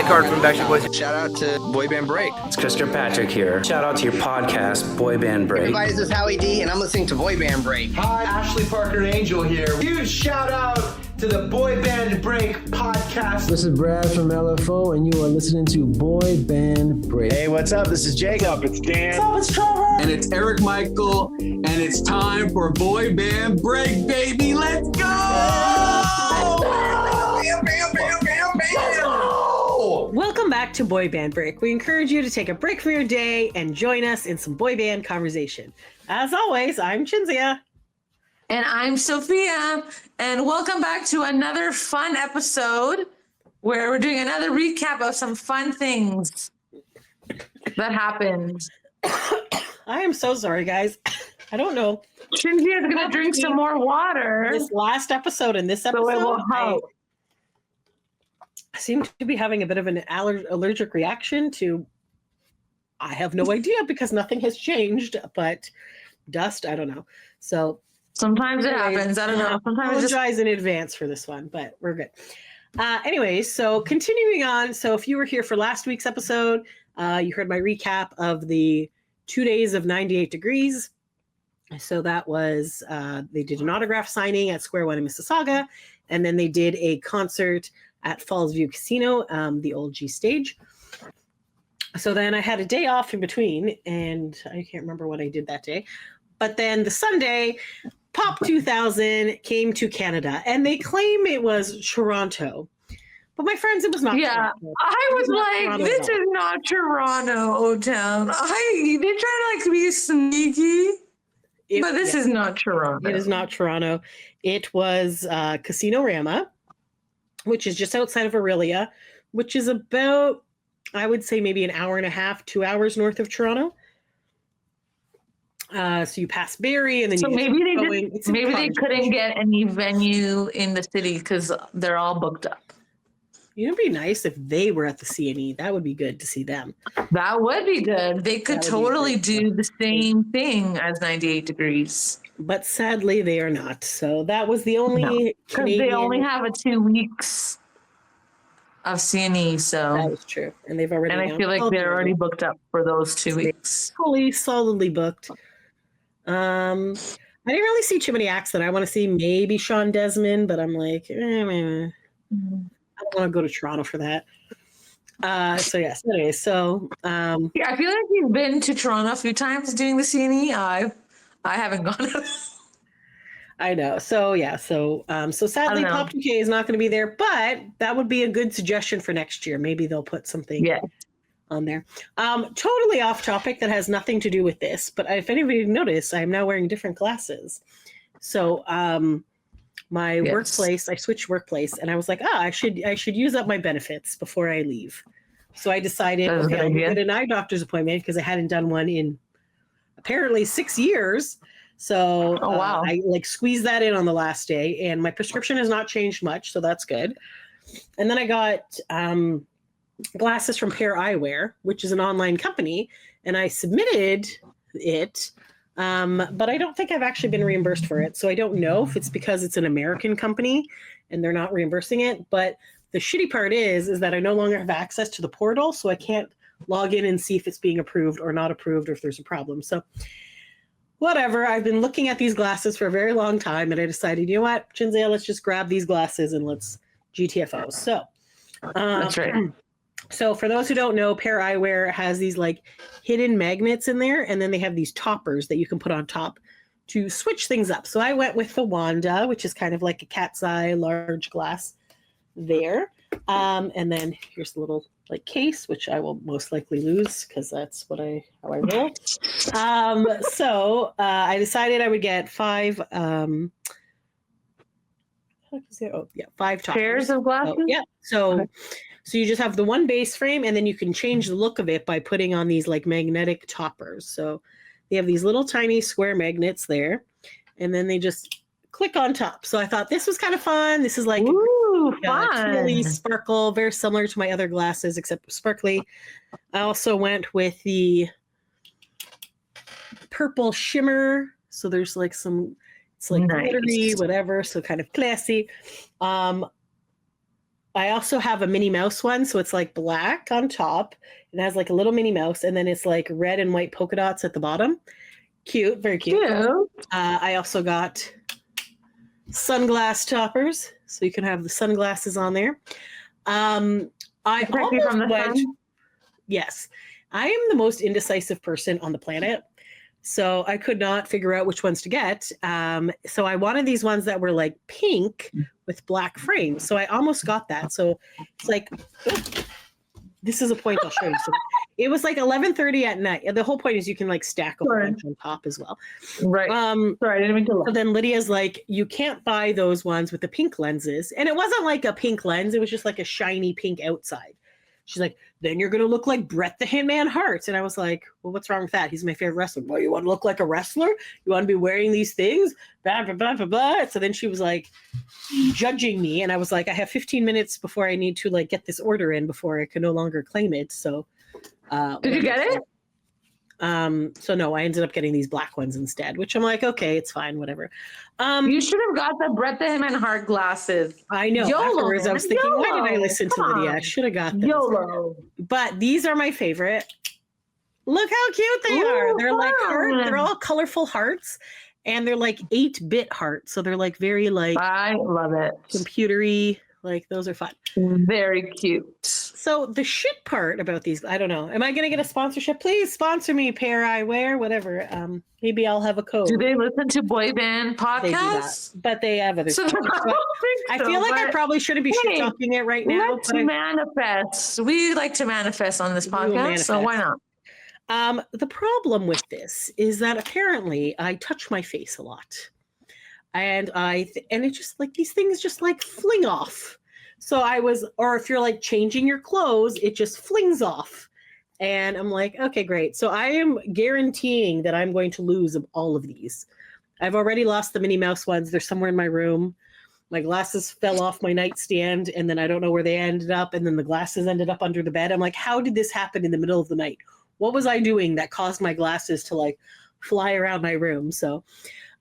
Card from Backstreet Boys. Shout out to Boy Band Break. It's Kirkpatrick here. Shout out to your podcast, Boy Band Break. Everybody, this is Howie D, and I'm listening to Boy Band Break. Hi, Ashley Parker Angel here. Huge shout out to the Boy Band Break podcast. This is Brad from LFO, and you are listening to Boy Band Break. Hey, what's up? This is Jacob. What's up? It's Dan. What's up? It's Trevor. And it's Eric Michael, and it's time for Boy Band Break, baby. Let's go! Welcome back to Boy Band Break. We encourage you to take a break from your day and join us in some boy band conversation. As always, I'm Cinzia. And I'm Sophia. And welcome back to another fun episode where we're doing another recap of some fun things that happened. I am so sorry, guys. I don't know. Cinzia is going to drink some more water. This last episode and this episode, So it will help. I seem to be having a bit of an allergic reaction to, I have no idea because nothing has changed, but dust, I don't know. So sometimes it happens. I don't know. Sometimes I apologize in advance for this one, but we're good. Anyways, so continuing on. So if you were here for last week's episode, you heard my recap of the 2 days of 98 degrees. So that was, they did an autograph signing at Square One in Mississauga, and then they did a concert at Falls View Casino, the old G stage. So then I had a day off in between, and I can't remember what I did that day. But then the Sunday, Pop2000 came to Canada, and they claim it was Toronto. But my friends, it was not Toronto. I was like, this is not Toronto, O-Town. They try to like be sneaky. But this is not Toronto. It is not Toronto. It was Casino Rama, which is just outside of Aurelia, which is about, I would say, maybe an hour and a half, 2 hours north of Toronto. So you pass Barrie, and then maybe they couldn't get any venue in the city because they're all booked up. It'd be nice if they were at the CNE. That would be good to see them. That would be good. They could totally do the same thing as 98 degrees. But sadly, they are not. So that was the only Canadian. They only have 2 weeks of CNE. So that is true. And they've already. And I feel like they're already booked up for those 2 weeks. Fully, solidly booked. I didn't really see too many acts that I want to see. Maybe Sean Desmond, but I'm like, I don't want to go to Toronto for that. So yes. Anyway, so yeah, I feel like you've been to Toronto a few times doing the CNE. I haven't gone. I know. So yeah. So sadly, Pop 2K is not going to be there, but that would be a good suggestion for next year. Maybe they'll put something on there. Totally off topic that has nothing to do with this, but if anybody noticed, I'm now wearing different glasses. So my workplace, I switched workplace, and I was like, I should use up my benefits before I leave. So I decided, I'm going to get an eye doctor's appointment because I hadn't done one in apparently 6 years. So I squeezed that in on the last day, and my prescription has not changed much, so that's good. And then I got glasses from Pair Eyewear, which is an online company, and I submitted it. But I don't think I've actually been reimbursed for it. So I don't know if it's because it's an American company and they're not reimbursing it. But the shitty part is that I no longer have access to the portal. So I can't log in and see if it's being approved or not approved or if there's a problem. So whatever. I've been looking at these glasses for a very long time, and I decided, you know what, Cinzia, let's just grab these glasses and let's GTFO. So that's right. So for those who don't know, Pair Eyewear has these like hidden magnets in there, and then they have these toppers that you can put on top to switch things up. So I went with the Wanda, which is kind of like a cat's eye large glass there. And then here's the little like case, which I will most likely lose because that's how I roll. So I decided I would get 5 5 toppers. Pairs of glasses? Oh, yeah. So you just have the one base frame, and then you can change the look of it by putting on these like magnetic toppers. So they have these little tiny square magnets there, and then they just click on top. So I thought this was kind of fun. This is like fun. Really sparkle, very similar to my other glasses, except sparkly. I also went with the purple shimmer. So there's like some, it's like glittery, whatever. So kind of classy. I also have a Minnie Mouse one, so it's like black on top. It has like a little Minnie Mouse, and then it's like red and white polka dots at the bottom. Cute, very cute. I also got sunglass toppers, so you can have the sunglasses on there. I almost went. Yes, I am the most indecisive person on the planet. So I could not figure out which ones to get. So I wanted these ones that were like pink with black frames. So I almost got that. So it's like, this is a point I'll show you. So it was like 11:30 at night. The whole point is you can like stack a bunch on top as well. Right. Sorry, I didn't mean to look. So then Lydia's like, you can't buy those ones with the pink lenses. And it wasn't like a pink lens. It was just like a shiny pink outside. She's like, then you're going to look like Bret the Hitman Hart. And I was like, well, what's wrong with that? He's my favorite wrestler. Well, you want to look like a wrestler? You want to be wearing these things? Blah, blah, blah, blah, blah. So then she was like judging me. And I was like, I have 15 minutes before I need to like get this order in before I can no longer claim it. So did you get it? So no, I ended up getting these black ones instead, which I'm like, okay, it's fine, whatever. You should have got the Bret the Hitman Hart glasses. I know. Afterwards, I was thinking, why did I listen to Lydia? I should have got them. YOLO. But these are my favorite. Look how cute they are. They're like heart. They're all colorful hearts, and they're like 8-bit hearts. So they're like very like I love it. Computery. Like those are fun. Very cute. So the shit part about these, I don't know. Am I going to get a sponsorship? Please sponsor me, Pair Eyewear, whatever. Maybe I'll have a code. Do they listen to boy band podcasts? But they have other stuff. I feel like I probably shouldn't be shit talking it right now. Let's manifest. We like to manifest on this podcast, so why not? The problem with this is that apparently I touch my face a lot. And it just like these things just like fling off. So or if you're like changing your clothes, it just flings off. And I'm like, okay, great. So I am guaranteeing that I'm going to lose all of these. I've already lost the Minnie Mouse ones. They're somewhere in my room. My glasses fell off my nightstand and then I don't know where they ended up. And then the glasses ended up under the bed. I'm like, how did this happen in the middle of the night? What was I doing that caused my glasses to like fly around my room? So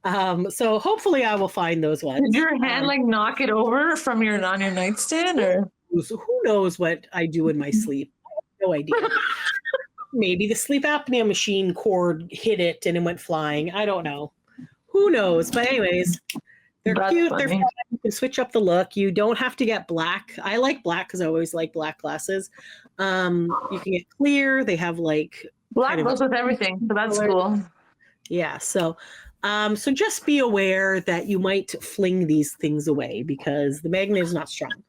hopefully I will find those ones. Did your hand like knock it over from on your nightstand, or who knows what I do in my sleep? I have no idea. Maybe the sleep apnea machine cord hit it and it went flying. I don't know. Who knows? But anyways, they're cute. Funny. They're fun. You can switch up the look. You don't have to get black. I like black because I always like black glasses. You can get clear. They have like black goes with everything, so that's cool. Yeah. So just be aware that you might fling these things away because the magnet is not strong.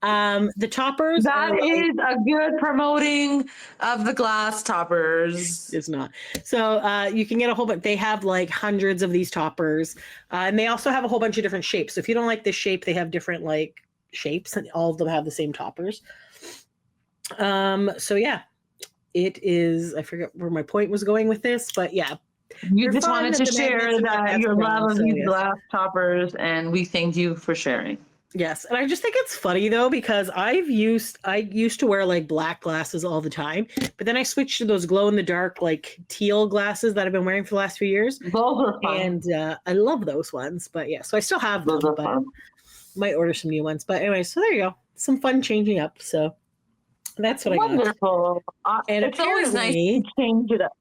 The toppers. That is a good promoting of the glass toppers. It's not. So you can get a whole bunch. They have like hundreds of these toppers. And they also have a whole bunch of different shapes. So if you don't like this shape, they have different like shapes and all of them have the same toppers. So yeah, it is, I forget where my point was going with this, but yeah. You just wanted to share that your love of these glass toppers, and we thank you for sharing. Yes, and I just think it's funny though because I used to wear like black glasses all the time, but then I switched to those glow in the dark like teal glasses that I've been wearing for the last few years. Those are fun. And I love those ones. But yeah, so I still have them, but I might order some new ones. But anyway, so there you go, some fun changing up. So that's what I got. Wonderful. And it's always nice to change it up.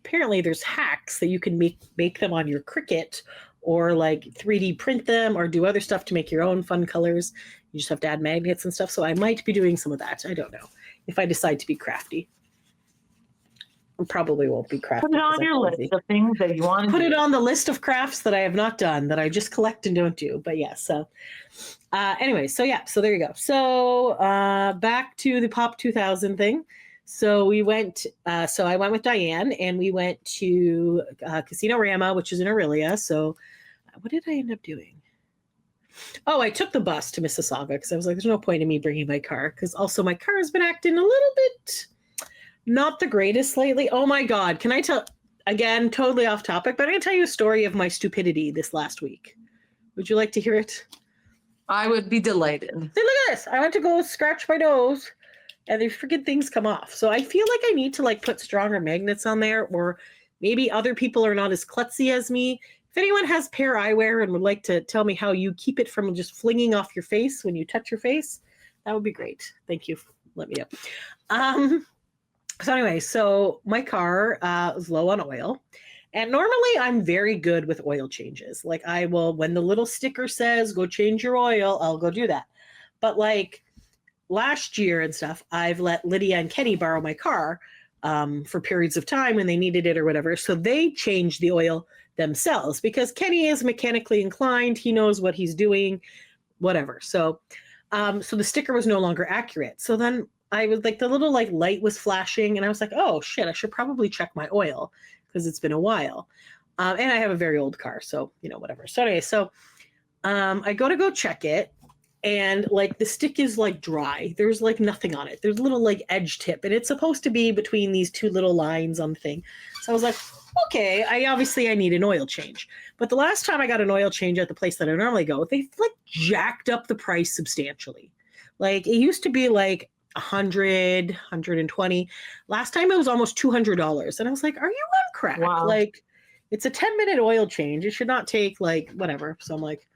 Apparently there's hacks that you can make them on your Cricut or like 3D print them or do other stuff to make your own fun colors. You just have to add magnets and stuff. So I might be doing some of that. I don't know if I decide to be crafty. I probably won't be crafty. Put it on your list of things that you want to put it on the list of crafts that I have not done, that I just collect and don't do. But yeah, so anyway, so yeah, so there you go. So back to the Pop 2000 thing. So we went, so I went with Diane and we went to Casino Rama, which is in Aurelia. So what did I end up doing? Oh, I took the bus to Mississauga because I was like, there's no point in me bringing my car because also my car has been acting a little bit not the greatest lately. Oh my God. Can I tell, again, totally off topic, but I'm going to tell you a story of my stupidity this last week. Would you like to hear it? I would be delighted. See, look at this. I went to go scratch my nose and the freaking things come off. So I feel like I need to like put stronger magnets on there, or maybe other people are not as klutzy as me. If anyone has Pair Eyewear and would like to tell me how you keep it from just flinging off your face when you touch your face, That would be great. Thank you. Let me know. So anyway, so my car is low on oil. And normally I'm very good with oil changes. Like I will, when the little sticker says go change your oil, I'll go do that. But like last year and stuff, I've let Lydia and Kenny borrow my car for periods of time when they needed it or whatever. So they changed the oil themselves because Kenny is mechanically inclined. He knows what he's doing, whatever. So the sticker was no longer accurate. So then I was like, the little like light was flashing and I was like, oh shit, I should probably check my oil because it's been a while. And I have a very old car. So, whatever. So anyway, I go check it. And like the stick is like dry. There's like nothing on it. There's a little like edge tip and it's supposed to be between these two little lines on the thing. So I was like, okay, I need an oil change. But the last time I got an oil change at the place that I normally go, they like jacked up the price substantially. Like it used to be like $100, $120. Last time it was almost $200. And I was like, are you on crack? Wow. Like it's a 10-minute oil change. It should not take like whatever. So I'm like,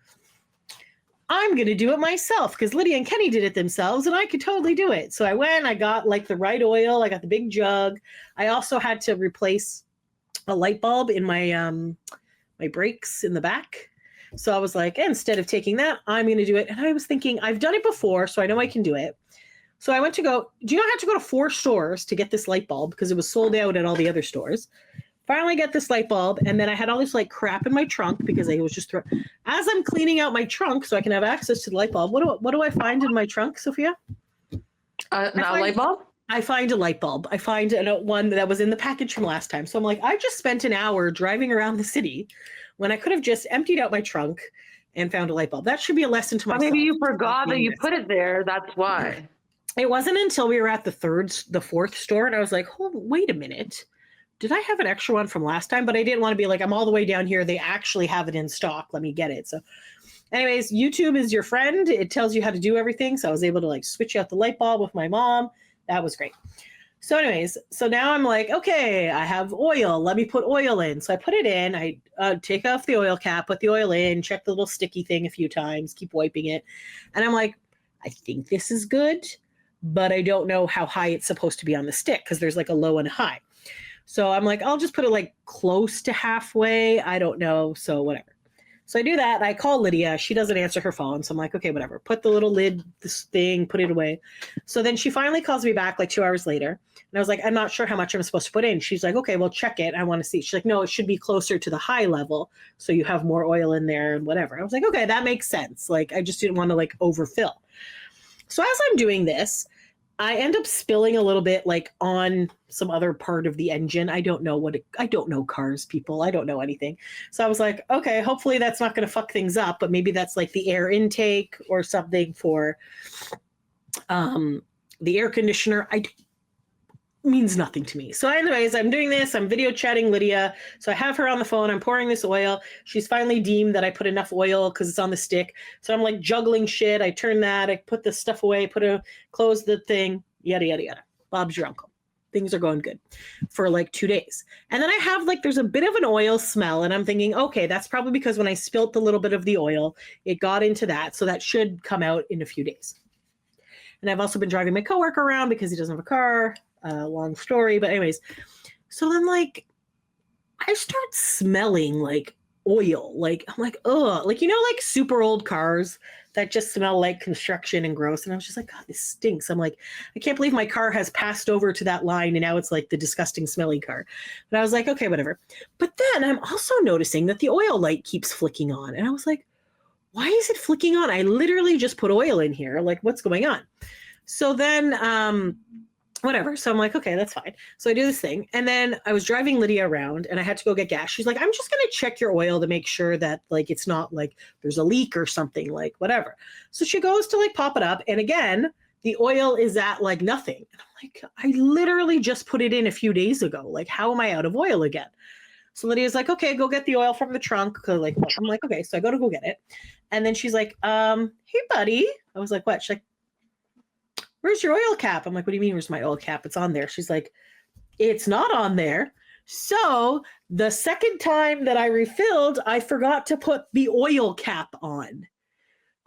I'm going to do it myself because Lydia and Kenny did it themselves and I could totally do it. So I went, I got like the right oil. I got the big jug. I also had to replace a light bulb in my my brakes in the back. So I was like, instead of taking that, I'm going to do it. And I was thinking, I've done it before, so I know I can do it. So I went to go, do you know I had to go to 4 stores to get this light bulb because it was sold out at all the other stores. Finally get this light bulb, and then I had all this like crap in my trunk because I was just as I'm cleaning out my trunk so I can have access to the light bulb. What do I find in my trunk, Sophia? Light bulb? I find a light bulb. I find one that was in the package from last time. So I'm like, I just spent an hour driving around the city when I could have just emptied out my trunk and found a light bulb. That should be a lesson to myself. Maybe you forgot that you put it there. That's why. It wasn't until we were at the 4th store, and I was like, oh, wait a minute. Did I have an extra one from last time? But I didn't want to be like, I'm all the way down here. They actually have it in stock. Let me get it. So anyways, YouTube is your friend. It tells you how to do everything. So I was able to like switch out the light bulb with my mom. That was great. So anyways, so now I'm like, okay, I have oil. Let me put oil in. So I put it in. I take off the oil cap, put the oil in, check the little sticky thing a few times, keep wiping it. And I'm like, I think this is good, but I don't know how high it's supposed to be on the stick because there's like a low and a high. So I'm like, I'll just put it like close to halfway. I don't know. So whatever. So I do that. I call Lydia. She doesn't answer her phone. So I'm like, okay, whatever. Put the little lid, this thing, put it away. So then she finally calls me back like 2 hours later. And I was like, I'm not sure how much I'm supposed to put in. She's like, okay, well, check it. I want to see. She's like, no, it should be closer to the high level. So you have more oil in there and whatever. I was like, okay, that makes sense. Like, I just didn't want to like overfill. So as I'm doing this, I end up spilling a little bit like on some other part of the engine. I don't know cars, people. I don't know anything. So I was like, okay, hopefully that's not going to fuck things up, but maybe that's like the air intake or something for the air conditioner. Means nothing to me. So anyways, I'm doing this. I'm video chatting Lydia. So I have her on the phone. I'm pouring this oil. She's finally deemed that I put enough oil because it's on the stick. So I'm like juggling shit. I turn that. I put the stuff away. Close the thing. Yada, yada, yada. Bob's your uncle. Things are going good for like 2 days. And then I have like, there's a bit of an oil smell. And I'm thinking, okay, that's probably because when I spilt the little bit of the oil, it got into that. So that should come out in a few days. And I've also been driving my coworker around because he doesn't have a car. Long story, but anyways, so then like I start smelling like oil. Like I'm like, ugh, like like super old cars that just smell like construction and gross. And I was just like, God, this stinks. I'm like, I can't believe my car has passed over to that line and now it's like the disgusting smelly car. But I was like, okay, whatever. But then I'm also noticing that the oil light keeps flicking on, and I was like, why is it flicking on? I literally just put oil in here. Like, what's going on? So then whatever. So I'm like, okay, that's fine. So I do this thing. And then I was driving Lydia around and I had to go get gas. She's like, I'm just going to check your oil to make sure that like, it's not like there's a leak or something, like whatever. So she goes to like pop it up. And again, the oil is at like nothing. And I'm like, I literally just put it in a few days ago. Like, how am I out of oil again? So Lydia's like, okay, go get the oil from the trunk. Like, I'm like, okay. So I go get it. And then she's like, hey buddy. I was like, what? She's like, where's your oil cap? I'm like, what do you mean, where's my oil cap? It's on there. She's like, it's not on there. So the second time that I refilled, I forgot to put the oil cap on.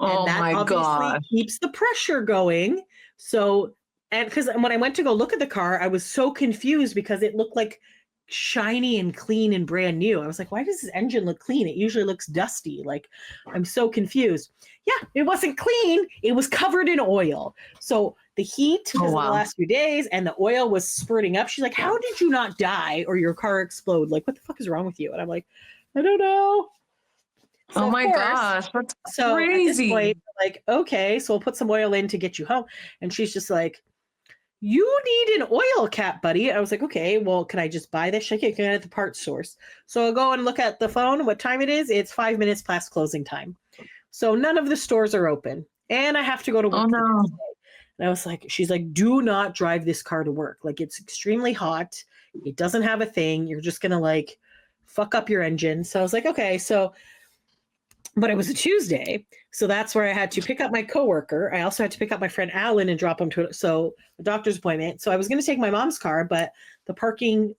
Oh that my obviously God. keeps the pressure going. So, and because when I went to go look at the car, I was so confused because it looked like shiny and clean and brand new. I was like, why does this engine look clean? It usually looks dusty. Like, I'm so confused. Yeah, it wasn't clean. It was covered in oil. So the heat because of the last few days and the oil was spurting up. She's like, how did you not die or your car explode? Like, what the fuck is wrong with you? And I'm like, I don't know. So oh my gosh, that's crazy. At this point, like, okay, so we'll put some oil in to get you home. And she's just like, you need an oil cap, buddy. I was like, okay, well, can I just buy this? She's like, yeah, you can get it at the parts source. So I'll go and look at the phone, what time it is. It's 5 minutes past closing time. So none of the stores are open. And I have to go to work. Oh no. And I was like, she's like, do not drive this car to work. Like, it's extremely hot. It doesn't have a thing. You're just going to like fuck up your engine. So I was like, okay. So, but it was a Tuesday. So that's where I had to pick up my coworker. I also had to pick up my friend Alan and drop him to a doctor's appointment. So I was going to take my mom's car, but the parking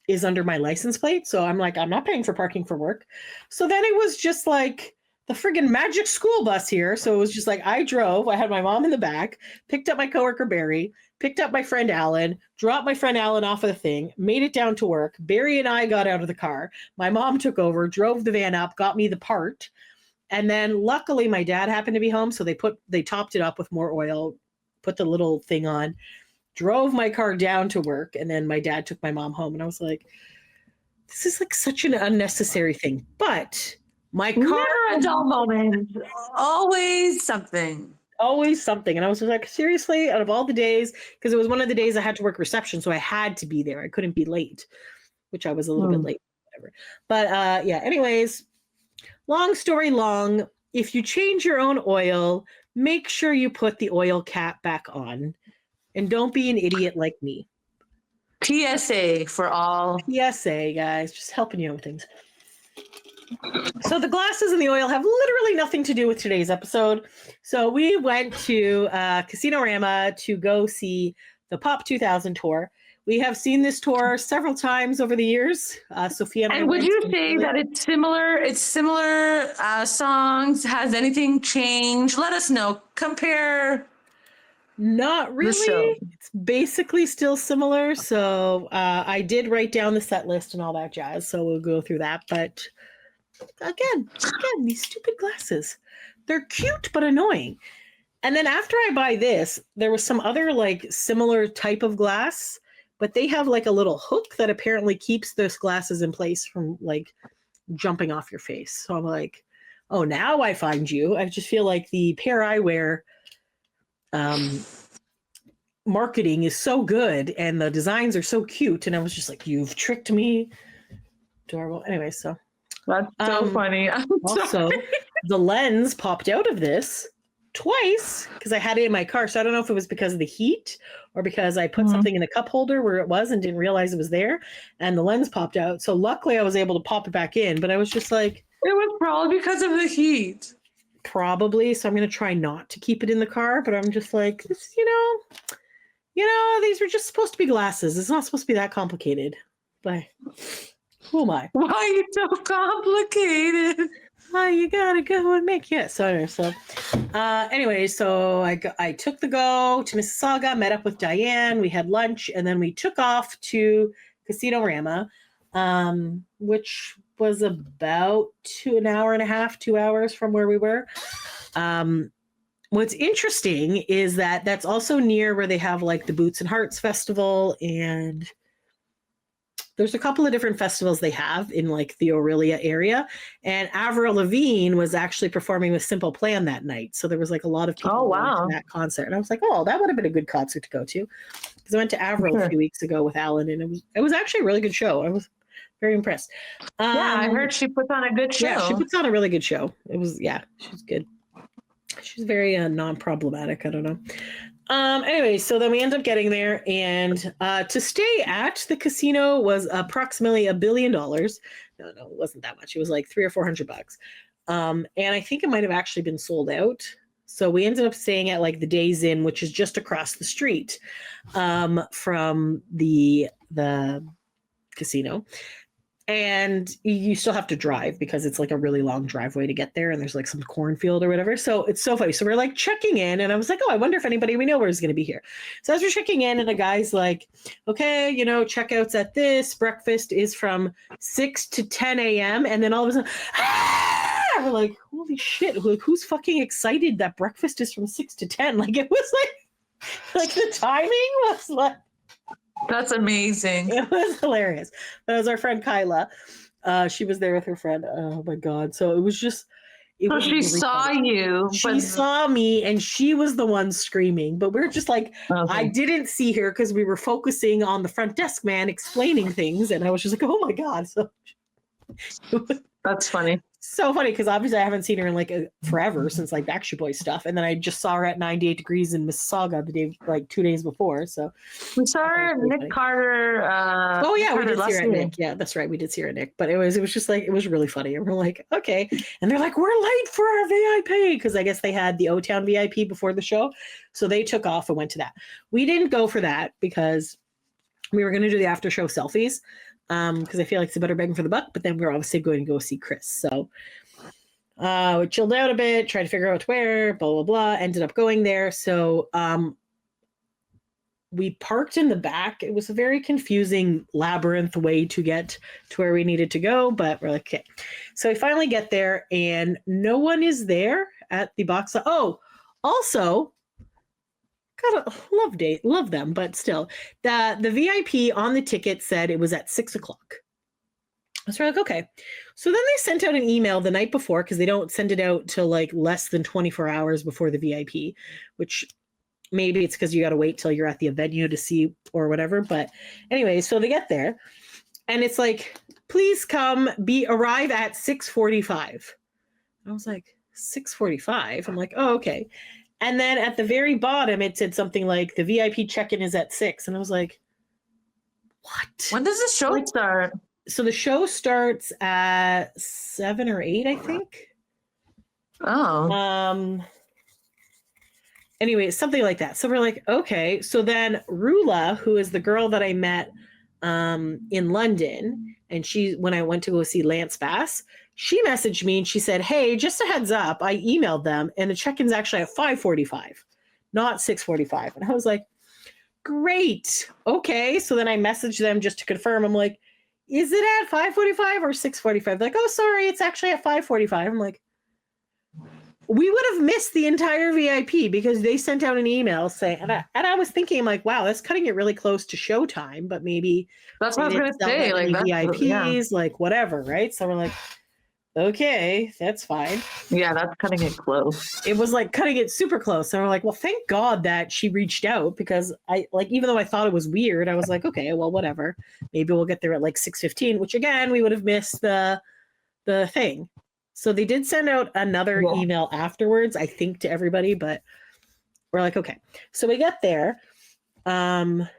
is under my license plate. So I'm like, I'm not paying for parking for work. So then it was just like the friggin' magic school bus here. So it was just like, I drove, I had my mom in the back, picked up my coworker Barry, picked up my friend Alan, dropped my friend Alan off of the thing, made it down to work. Barry and I got out of the car. My mom took over, drove the van up, got me the part. And then luckily my dad happened to be home. So they topped it up with more oil, put the little thing on, drove my car down to work. And then my dad took my mom home. And I was like, this is like such an unnecessary thing. But my car. Never a dull moment. Always something. Always something. And I was just like, seriously, out of all the days, because it was one of the days I had to work reception. So I had to be there. I couldn't be late, which I was a little bit late, whatever. But yeah, anyways, long story long, if you change your own oil, make sure you put the oil cap back on and don't be an idiot like me. PSA for all. PSA, guys, just helping you out with things. So the glasses and the oil have literally nothing to do with today's episode. So we went to Casino Rama to go see the Pop2000 tour. We have seen this tour several times over the years. Sophia and I would you say that it's similar? It's similar songs. Has anything changed? Let us know. Compare. Not really. It's basically still similar. So I did write down the set list and all that jazz. So we'll go through that. But again, these stupid glasses. They're cute but annoying. And then after I buy this, there was some other like similar type of glass, but they have like a little hook that apparently keeps those glasses in place from like jumping off your face. So I'm like, oh, now I find you. I just feel like the pair I wear marketing is so good and the designs are so cute. And I was just like, you've tricked me. Adorable. Anyway, so. That's so funny. Also, the lens popped out of this twice because I had it in my car. So I don't know if it was because of the heat or because I put something in the cup holder where it was and didn't realize it was there. And the lens popped out. So luckily I was able to pop it back in. But I was just like. It was probably because of the heat. Probably. So I'm going to try not to keep it in the car. But I'm just like, this, you know, these were just supposed to be glasses. It's not supposed to be that complicated. But who am I? Why are you so complicated? Oh, you gotta go and make it. So anyway, so I took the go to Mississauga, met up with Diane. We had lunch, and then we took off to Casino Rama, which was about 2 hours from where we were. What's interesting is that that's also near where they have like the Boots and Hearts Festival, and there's a couple of different festivals they have in like the Orillia area. And Avril Lavigne was actually performing with Simple Plan that night. So there was like a lot of people going to that concert. And I was like, oh, that would have been a good concert to go to. Because I went to Avril a few weeks ago with Alan, and it was actually a really good show. I was very impressed. Yeah, I heard she puts on a good show. Yeah, she puts on a really good show. She's good. She's very non-problematic. I don't know. Anyway, so then we end up getting there, and to stay at the casino was approximately $1 billion. No, it wasn't that much. It was like $300 or $400. And I think it might have actually been sold out. So we ended up staying at like the Days Inn, which is just across the street from the casino. and you still have to drive because it's like a really long driveway to get there, and there's like some cornfield or whatever. So it's so funny. So we're like checking in, and I was like, oh, I wonder if anybody we know where is going to be here. So as we're checking in, and a guy's like, okay, you know, checkouts at this. Breakfast is from 6 to 10 a.m. And then all of a sudden, we're like, holy shit, like, who's fucking excited that breakfast is from 6 to 10? Like, it was like the timing was like, That's amazing. it was hilarious. That was our friend Kyla. She was there with her friend. Oh my God. So it was just, So she saw you. She saw me, and she was the one screaming. But we're just like, Okay. I didn't see her because we were focusing on the front desk man explaining things. And I was just like, oh my God. So That's funny. so funny because obviously I haven't seen her in like forever since like Backstreet Boys stuff, and then I just saw her at 98 Degrees in Mississauga the day, like 2 days before. So We saw her at Nick Carter. oh yeah, we Carter did see her at Lusty. Nick. Yeah, that's right, we did see her at Nick. But it was just like, it was really funny, and we're like, okay, and they're like, we're late for our VIP because I guess they had the O-Town VIP before the show, so they took off and went to that. We didn't go for that because we were going to do the after show selfies. Because I feel like it's a better bang for the buck, but then we're obviously going to go see Chris. So we chilled out a bit, tried to figure out where, blah, blah, blah, ended up going there. So we parked in the back. It was a very confusing labyrinth way to get to where we needed to go, but we're like, okay. So we finally get there, and no one is there at the box. Oh, also, gotta love them, but still, the VIP on the ticket said it was at 6 o'clock. So we're like, okay. So then they sent out an email the night before, because they don't send it out till like less than 24 hours before the VIP, which maybe it's because you got to wait till you're at the venue to see or whatever. But anyway, so they get there, and it's like, please come, arrive at 6:45. I was like, 6:45? I'm like, oh, okay. And then at the very bottom, it said something like the VIP check-in is at 6. And I was like, what? When does the show start? So the show starts at 7 or 8, I think. Oh. Anyway, something like that. So we're like, okay. So then Rula, who is the girl that I met in London, and when I went to go see Lance Bass, she messaged me and she said, hey, just a heads up, I emailed them and the check-in's actually at 5:45, not 6:45. And I was like, great. Okay. So then I messaged them just to confirm. I'm like, is it at 5:45 or 6:45? They're like, oh, sorry, it's actually at 5:45. I'm like, we would have missed the entire VIP because they sent out an email saying, and I was thinking, like, wow, that's cutting it really close to showtime, but maybe That's what I was going to say. Like, VIPs, yeah. like whatever, right? So we're like, okay, that's fine. Yeah, that's cutting it close. It was like cutting it super close. And we're like, well, thank God that she reached out, because I like, even though I thought it was weird, I was like, okay, well, whatever. Maybe we'll get there at like 6:15, which again, we would have missed the thing. So they did send out another email afterwards, I think, to everybody, but we're like, okay. So we get there, and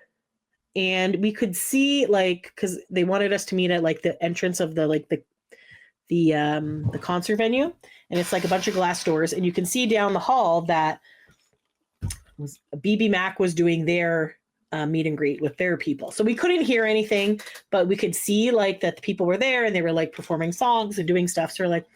we could see, like, because they wanted us to meet at like the entrance of the concert venue, and it's like a bunch of glass doors, and you can see down the hall that BB Mac was doing their meet and greet with their people. So we couldn't hear anything, but we could see like that the people were there and they were like performing songs and doing stuff. So we're like,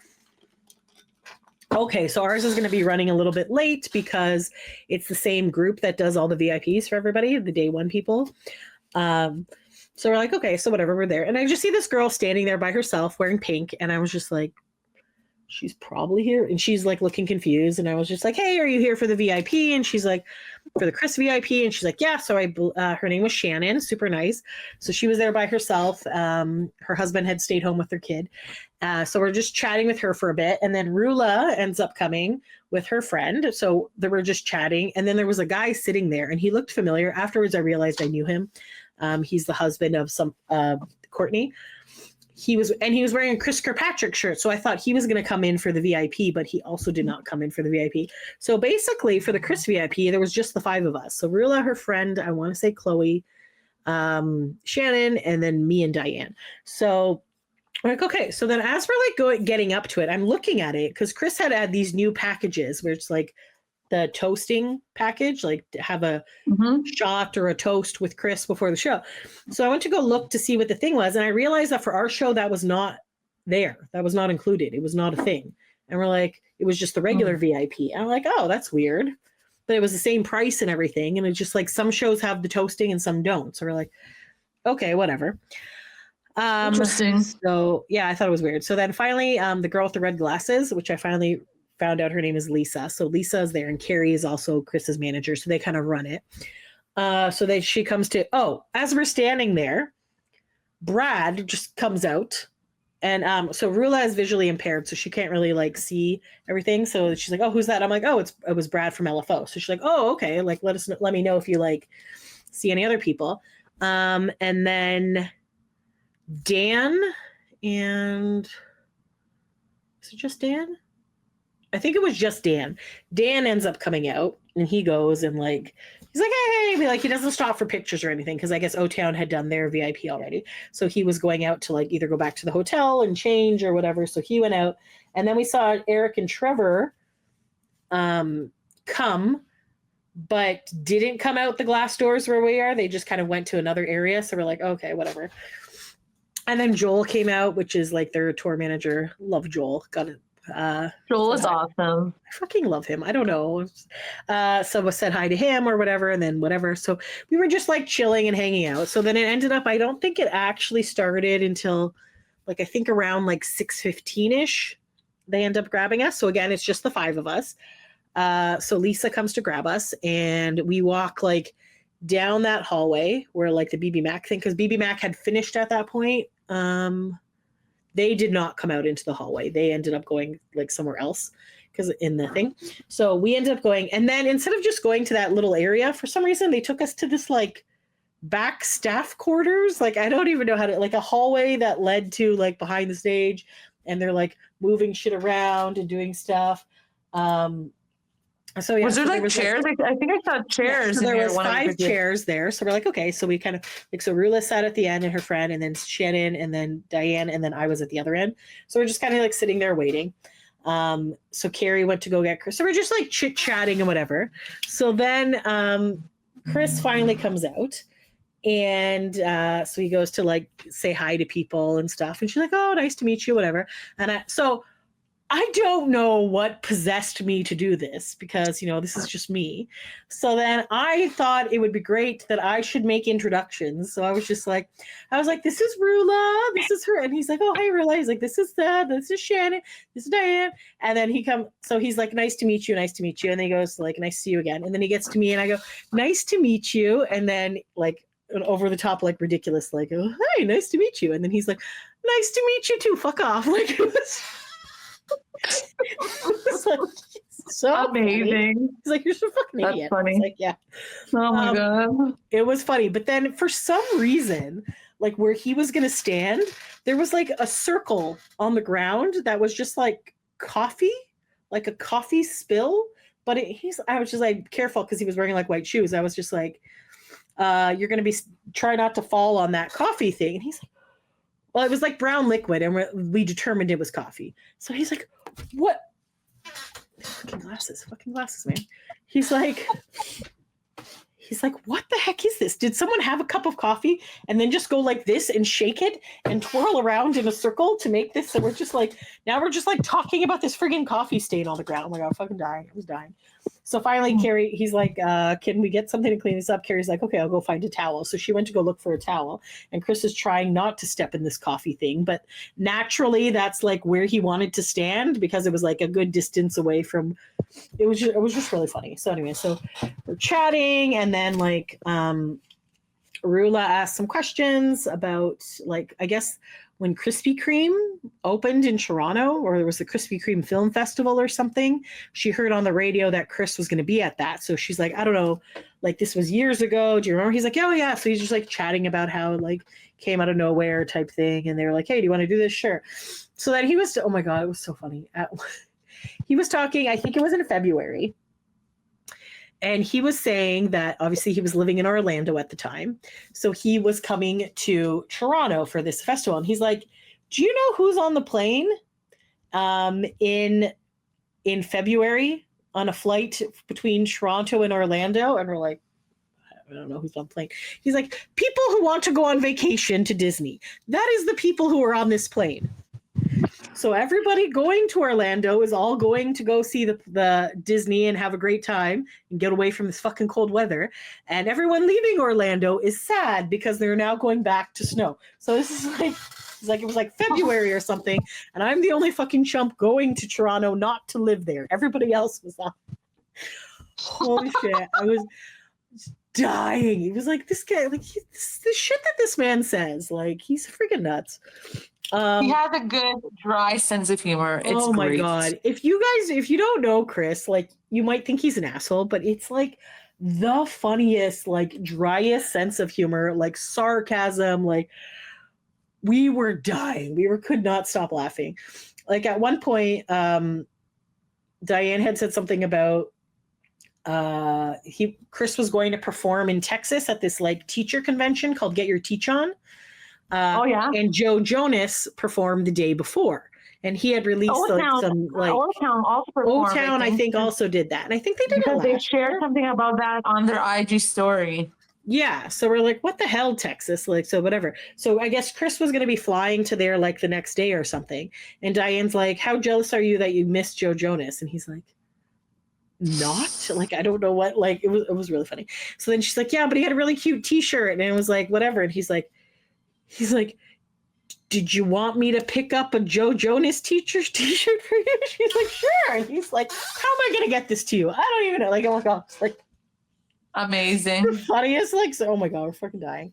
okay, so ours is going to be running a little bit late because it's the same group that does all the VIPs for everybody, the day one people. So we're like, okay, so whatever, we're there. And I just see this girl standing there by herself wearing pink. And I was just like, she's probably here. And she's like looking confused. And I was just like, hey, are you here for the VIP? And she's like, for the Chris VIP. And she's like, yeah. So her name was Shannon, super nice. So she was there by herself. Her husband had stayed home with their kid. So we're just chatting with her for a bit. And then Rula ends up coming with her friend. So they were just chatting. And then there was a guy sitting there and he looked familiar. Afterwards, I realized I knew him. He's the husband of Courtney. He was wearing a Chris Kirkpatrick shirt. So I thought he was going to come in for the VIP, but he also did not come in for the VIP. So basically for the Chris VIP, there was just the 5 of us. So Rula, her friend, I want to say Chloe, Shannon, and then me and Diane. So I'm like, okay. So then as we're like getting up to it, I'm looking at it because Chris had these new packages where it's like the toasting package, like to have a shot or a toast with Chris before the show. So I went to go look to see what the thing was, and I realized that for our show that was not there. That was not included. It was not a thing. And we're like, it was just the regular VIP. And I'm like, oh, that's weird. But it was the same price and everything. And it's just like some shows have the toasting and some don't. So we're like, okay, whatever. Interesting. So yeah, I thought it was weird. So then finally, the girl with the red glasses, which I finally found out her name is Lisa. So Lisa is there, and Carrie is also Chris's manager. So they kind of run it. So she comes to, as we're standing there, Brad just comes out. And so Rula is visually impaired, so she can't really like see everything. So she's like, oh, who's that? I'm like, oh, it was Brad from LFO. So she's like, oh, okay. Like, let me know if you like see any other people. And then Dan and is it just Dan? I think it was just Dan. Dan ends up coming out, and he goes and like he's like, hey, like he doesn't stop for pictures or anything because I guess O-Town had done their VIP already. So he was going out to like either go back to the hotel and change or whatever. So he went out, and then we saw Eric and Trevor come, but didn't come out the glass doors where we are. They just kind of went to another area. So we're like, okay, whatever. And then Joel came out, which is like their tour manager. Love Joel. Got it. Joel is awesome. I fucking love him. I don't know. So I said hi to him or whatever, and then whatever. So we were just like chilling and hanging out. So then it ended up, I don't think it actually started until like, I think around like 6:15-ish, they end up grabbing us. So again, it's just the 5 of us. So Lisa comes to grab us, and we walk like down that hallway where like the BB Mac thing, because BB Mac had finished at that point. They did not come out into the hallway. They ended up going like somewhere else because in the thing. So we ended up going, and then instead of just going to that little area, for some reason they took us to this like back staff quarters. Like I don't even know how to, like a hallway that led to like behind the stage, and they're like moving shit around and doing stuff. So yeah, was there like chairs? Like, I think I saw chairs. So there was 5 chairs there. So we're like, okay. So we kind of like, so Rula sat at the end and her friend, and then Shannon, and then Diane, and then I was at the other end. So we're just kind of like sitting there waiting. So Carrie went to go get Chris. So we're just like chit chatting and whatever. So then Chris finally comes out, and so he goes to like say hi to people and stuff. And she's like, oh, nice to meet you, whatever. And so I don't know what possessed me to do this because, you know, this is just me. So then I thought it would be great that I should make introductions. So I was like, this is Rula, this is her. And he's like, oh, hey, Rula. He's like, this is Shannon, this is Diane. And then so he's like, nice to meet you, nice to meet you. And then he goes like, nice to see you again. And then he gets to me and I go, nice to meet you. And then like an over the top, like ridiculous, like, oh, hey, nice to meet you. And then he's like, nice to meet you too, fuck off. Like it was... like, so amazing. Funny. He's like, you're so fucking That's idiot. funny. Like, yeah. Oh my god. It was funny. But then for some reason, like where he was gonna stand, there was like a circle on the ground that was just like coffee, like a coffee spill. But I was just like careful because he was wearing like white shoes. I was just like, you're gonna try not to fall on that coffee thing. And he's like, well, it was like brown liquid, and we determined it was coffee. So he's like, what? Fucking glasses, man. He's like, what the heck is this? Did someone have a cup of coffee and then just go like this and shake it and twirl around in a circle to make this? So now we're just like talking about this friggin' coffee stain on the ground. Oh my God, I'm fucking dying. I was dying. So finally, Carrie, he's like, can we get something to clean this up? Carrie's like, okay, I'll go find a towel. So she went to go look for a towel, and Chris is trying not to step in this coffee thing, but naturally that's like where he wanted to stand because it was like a good distance away from, it was just really funny. So anyway, so we're chatting, and then like, Rula asked some questions about like, I guess when Krispy Kreme opened in Toronto, or there was the Krispy Kreme Film Festival or something, she heard on the radio that Chris was going to be at that. So she's like, I don't know, like this was years ago. Do you remember? He's like, oh yeah. So he's just like chatting about how it like came out of nowhere type thing. And they were like, hey, do you want to do this? Sure. So then he was, oh my God, it was so funny. He was talking, I think it was in February. And he was saying that obviously he was living in Orlando at the time. So he was coming to Toronto for this festival. And he's like, do you know who's on the plane in February on a flight between Toronto and Orlando, and we're like, I don't know who's on plane. He's like, people who want to go on vacation to Disney. That is the people who are on this plane. So everybody going to Orlando is all going to go see the Disney and have a great time and get away from this fucking cold weather. And everyone leaving Orlando is sad because they're now going back to snow. So this is like, it's like it was like February or something, and I'm the only fucking chump going to Toronto not to live there. Everybody else was on. Holy shit! I was dying. He was like, this guy, like the shit that this man says, like he's freaking nuts. He has a good dry sense of humor. It's oh my great. God. If you don't know Chris, like you might think he's an asshole, but it's like the funniest, like driest sense of humor, like sarcasm, like we were dying. Could not stop laughing. Like at one point, Diane had said something about Chris was going to perform in Texas at this like teacher convention called Get Your Teach On. And Joe Jonas performed the day before, and he had released some like O-Town also performed. O-Town, I think also did that, and I think they did because they shared something about that on their IG story. Yeah, so we're like, what the hell, Texas? Like, so whatever. So I guess Chris was going to be flying to there like the next day or something, and Diane's like, how jealous are you that you missed Joe Jonas? And he's like, not like, I don't know what, like it was really funny. So then she's like, yeah, but he had a really cute t-shirt, and it was like whatever, and he's like, did you want me to pick up a Joe Jonas t-shirt for you? She's like, sure. And he's like, how am I going to get this to you? I don't even know. Like, oh my God. It's like amazing. The funniest. Like, so, oh my God, we're fucking dying.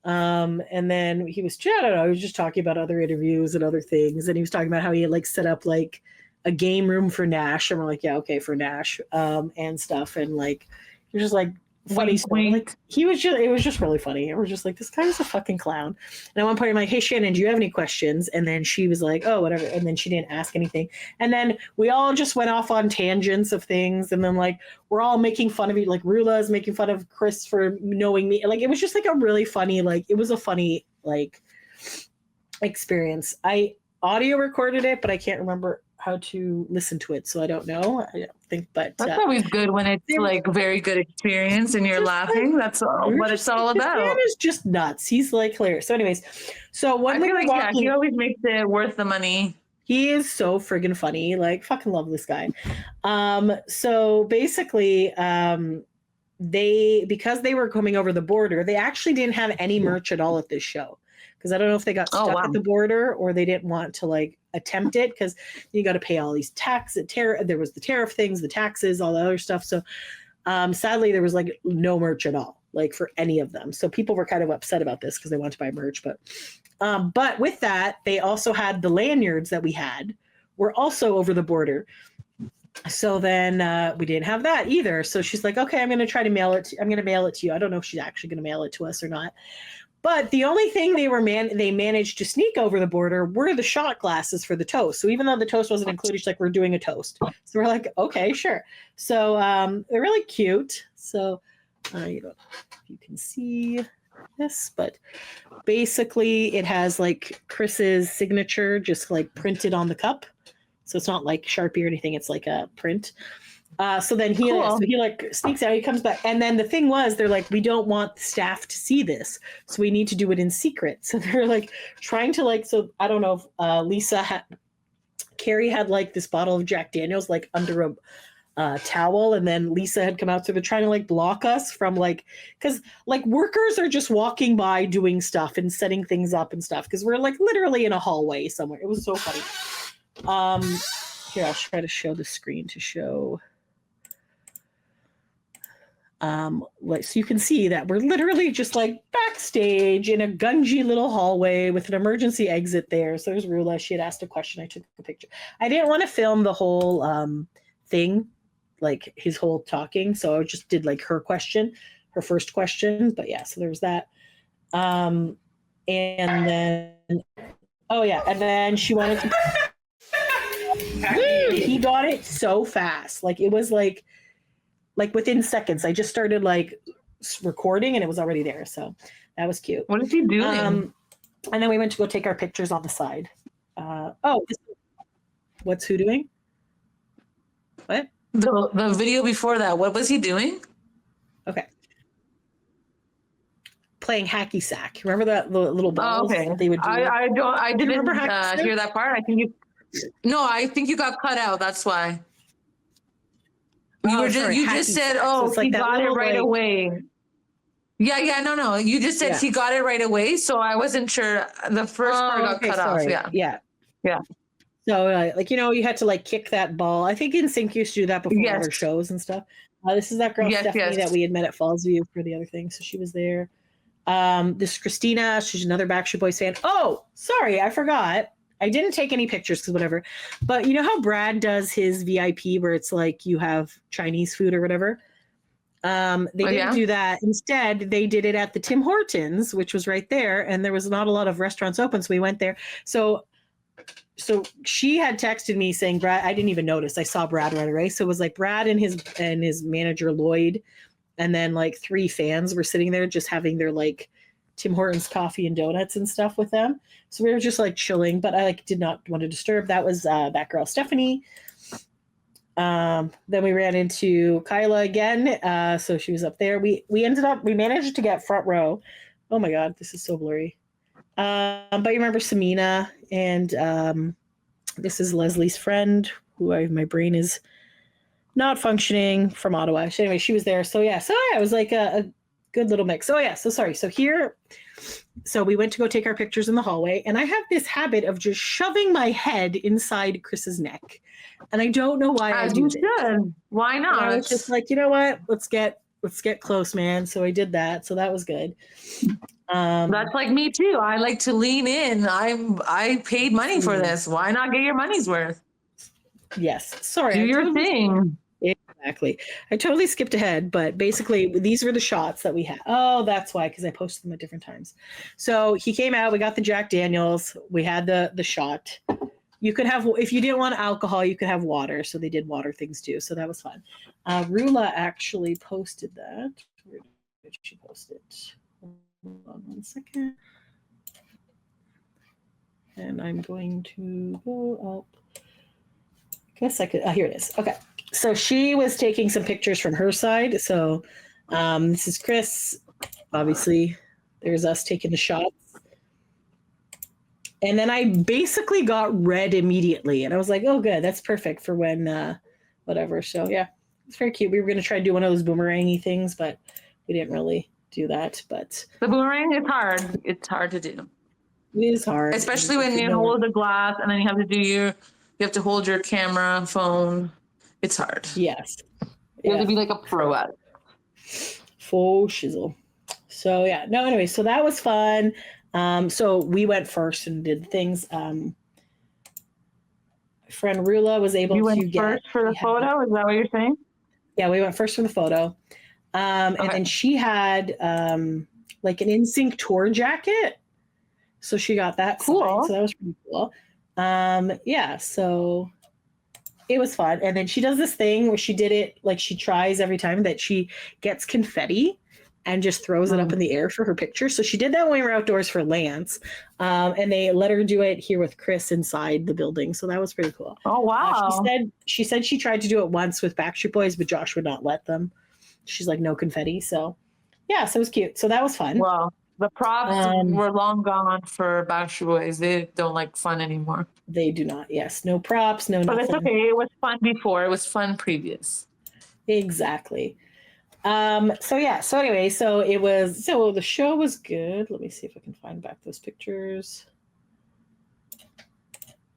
And then he was, I don't know, he was just talking about other interviews and other things. And he was talking about how he had like set up like a game room for Nash. And we're like, yeah, okay, for Nash, and stuff. And like, he was just like, funny stuff. Like it was just really funny. And we're just like, this guy is a fucking clown. And at one point I'm like, hey Shannon, do you have any questions? And then she was like, oh, whatever. And then she didn't ask anything. And then we all just went off on tangents of things. And then like we're all making fun of you. Like Rula is making fun of Chris for knowing me. Like it was just like a really funny, like it was a funny like experience. I audio recorded it, but I can't remember how to listen to it, so I don't know. I don't think, but that's always good when it's like very good experience and you're laughing. Like, that's what it's all about. This man is just nuts. He's like hilarious. So, anyways, so when I feel like he always makes it worth the money. He is so friggin' funny. Like fucking love this guy. So basically, because they were coming over the border, they actually didn't have any merch at all at this show. Because I don't know if they got stuck at the border or they didn't want to like attempt it because you got to pay all these taxes. There was the tariff things, the taxes, all the other stuff. So sadly, there was like no merch at all, like for any of them. So people were kind of upset about this because they wanted to buy merch. But with that, they also had the lanyards that we had were also over the border. So then we didn't have that either. So she's like, okay, I'm going to try to mail it. I'm going to mail it to you. I don't know if she's actually going to mail it to us or not. But the only thing they managed to sneak over the border were the shot glasses for the toast. So even though the toast wasn't included, she's like, we're doing a toast. So we're like, okay, sure. So they're really cute. So I don't know if you can see this, but basically it has like Chris's signature just like printed on the cup. So it's not like Sharpie or anything. It's like a print. So then he like sneaks out, he comes back. And then the thing was, they're like, we don't want the staff to see this. So we need to do it in secret. So they're like trying to like, so I don't know if Carrie had like this bottle of Jack Daniels like under a towel. And then Lisa had come out. So they're trying to like block us from like, because like workers are just walking by doing stuff and setting things up and stuff. Because we're like literally in a hallway somewhere. It was so funny. Here, I'll try to show the screen to show. Like so you can see that we're literally just like backstage in a gungy little hallway with an emergency exit there. So there's Rula. She had asked a question. I took a picture. I didn't want to film the whole thing, like his whole talking. So I just did like her first question. But yeah, so there's that. And then, oh yeah, and then she wanted to. He got it so fast. Like it was like within seconds. I just started like recording and it was already there. So that was cute. What is he doing? And then we went to go take our pictures on the side. What's who doing? What? The video before that, what was he doing? Okay. Playing hacky sack. Remember that little balls that they would do? I didn't remember hacky sack? hear that part. I think you got cut out. That's why. You just said, so he got it right away. Yeah, no. You just said he got it right away, so I wasn't sure. The first part got cut off. Yeah. So, you had to like kick that ball. I think NSYNC used to do that before other shows and stuff. This is that girl Stephanie that we had met at Falls View for the other thing, so she was there. This Christina, she's another Backstreet Boys fan. Oh, sorry, I forgot. I didn't take any pictures because whatever. But you know how Brad does his VIP where it's like you have Chinese food or whatever? They didn't do that. Instead, they did it at the Tim Hortons, which was right there, and there was not a lot of restaurants open, so we went there. So she had texted me saying, Brad, I didn't even notice. I saw Brad right away. So it was like Brad and his manager Lloyd, and then like 3 fans were sitting there just having their like Tim Hortons coffee and donuts and stuff with them. So we were just like chilling, but I like did not want to disturb. That was that girl Stephanie. Then we ran into Kyla again. So she was up there. We managed to get front row. Oh my God, this is so blurry. But you remember Samina and this is Leslie's friend who my brain is not functioning from Ottawa. So anyway, she was there. So yeah, it was like a good little mix. So we went to go take our pictures in the hallway, and I have this habit of just shoving my head inside Chris's neck. And I don't know why I do this. Why not? And I was just like, you know what? Let's get close, man. So I did that. So that was good. That's like me too. I like to lean in. I paid money for this. Why not get your money's worth? Yes. Sorry. Do your thing. Exactly. I totally skipped ahead, but basically these were the shots that we had. Oh, that's why, because I posted them at different times. So he came out, we got the Jack Daniels, we had the shot. You could have, if you didn't want alcohol, you could have water. So they did water things too. So that was fun. Rula actually posted that. Where did she post it? Hold on 1 second. And I'm going to go up. Guess I could, here it is. Okay. So she was taking some pictures from her side. So this is Chris. Obviously, there's us taking the shots. And then I basically got red immediately. And I was like, oh, good. That's perfect for when whatever. So, yeah, it's very cute. We were going to try to do one of those boomerangy things, but we didn't really do that. But the boomerang is hard. It's hard to do. It is hard. Especially when you hold the glass and then you have to you have to hold your camera, phone. It's hard. Yes. You have to be like a pro at it. Full shizzle. So yeah. No, anyway, so that was fun. So we went first and did things. My friend Rula was able to get first for the photo. Is that what you're saying? Yeah, we went first for the photo. And then she had like an NSYNC tour jacket. So she got that. Cool. Signed, so that was pretty cool. Yeah, so it was fun. And then she does this thing where she did it, like she tries every time that she gets confetti and just throws it up in the air for her picture. So she did that when we were outdoors for Lance. And they let her do it here with Chris inside the building. So that was pretty cool. Oh, wow. She said she tried to do it once with Backstreet Boys, but Josh would not let them. She's like, no confetti. So yeah, so it was cute. So that was fun. Well, the props were long gone for Backstreet Boys. They don't like fun anymore. They do not. Yes. No props. No nothing. But it's okay. It was fun before. It was fun previous. Exactly. So yeah. So anyway, so the show was good. Let me see if I can find back those pictures.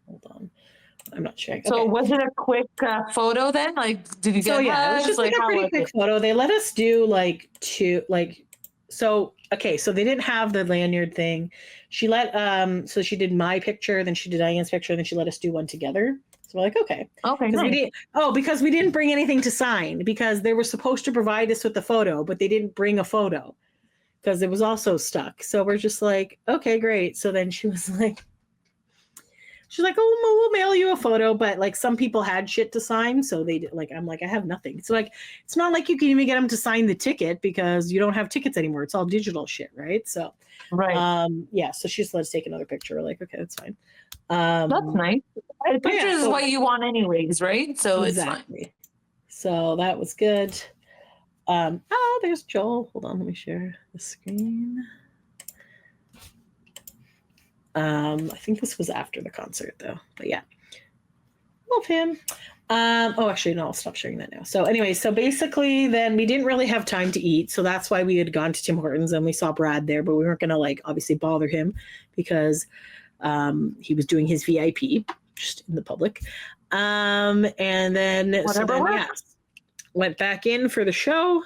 Hold on. I'm not sure. So was it a quick photo then? Like, did you get? So yeah, it was just like a pretty quick photo. They let us do like two, like, so okay. So they didn't have the lanyard thing. She let so she did my picture, then she did Diane's picture, and then she let us do one together. So we're like, okay, nice. Because we didn't bring anything to sign because they were supposed to provide us with the photo, but they didn't bring a photo because it was also stuck. So we're just like, okay, great. So then she was like. She's like, oh, we'll mail you a photo, but like some people had shit to sign, so they did. Like, I'm like, I have nothing. It's like, it's not like you can even get them to sign the ticket because you don't have tickets anymore. It's all digital shit, right? So, right. Yeah. So she just let us take another picture. We're like, okay, that's fine. That's nice. Pictures is what you want, anyways, right? So exactly. It's fine. So that was good. There's Joel. Hold on, let me share the screen. I think this was after the concert though, but yeah. Love him. Actually, no, I'll stop sharing that now. So anyway, so basically then we didn't really have time to eat. So that's why we had gone to Tim Hortons and we saw Brad there, but we weren't going to like obviously bother him because he was doing his VIP just in the public. And then, went back in for the show.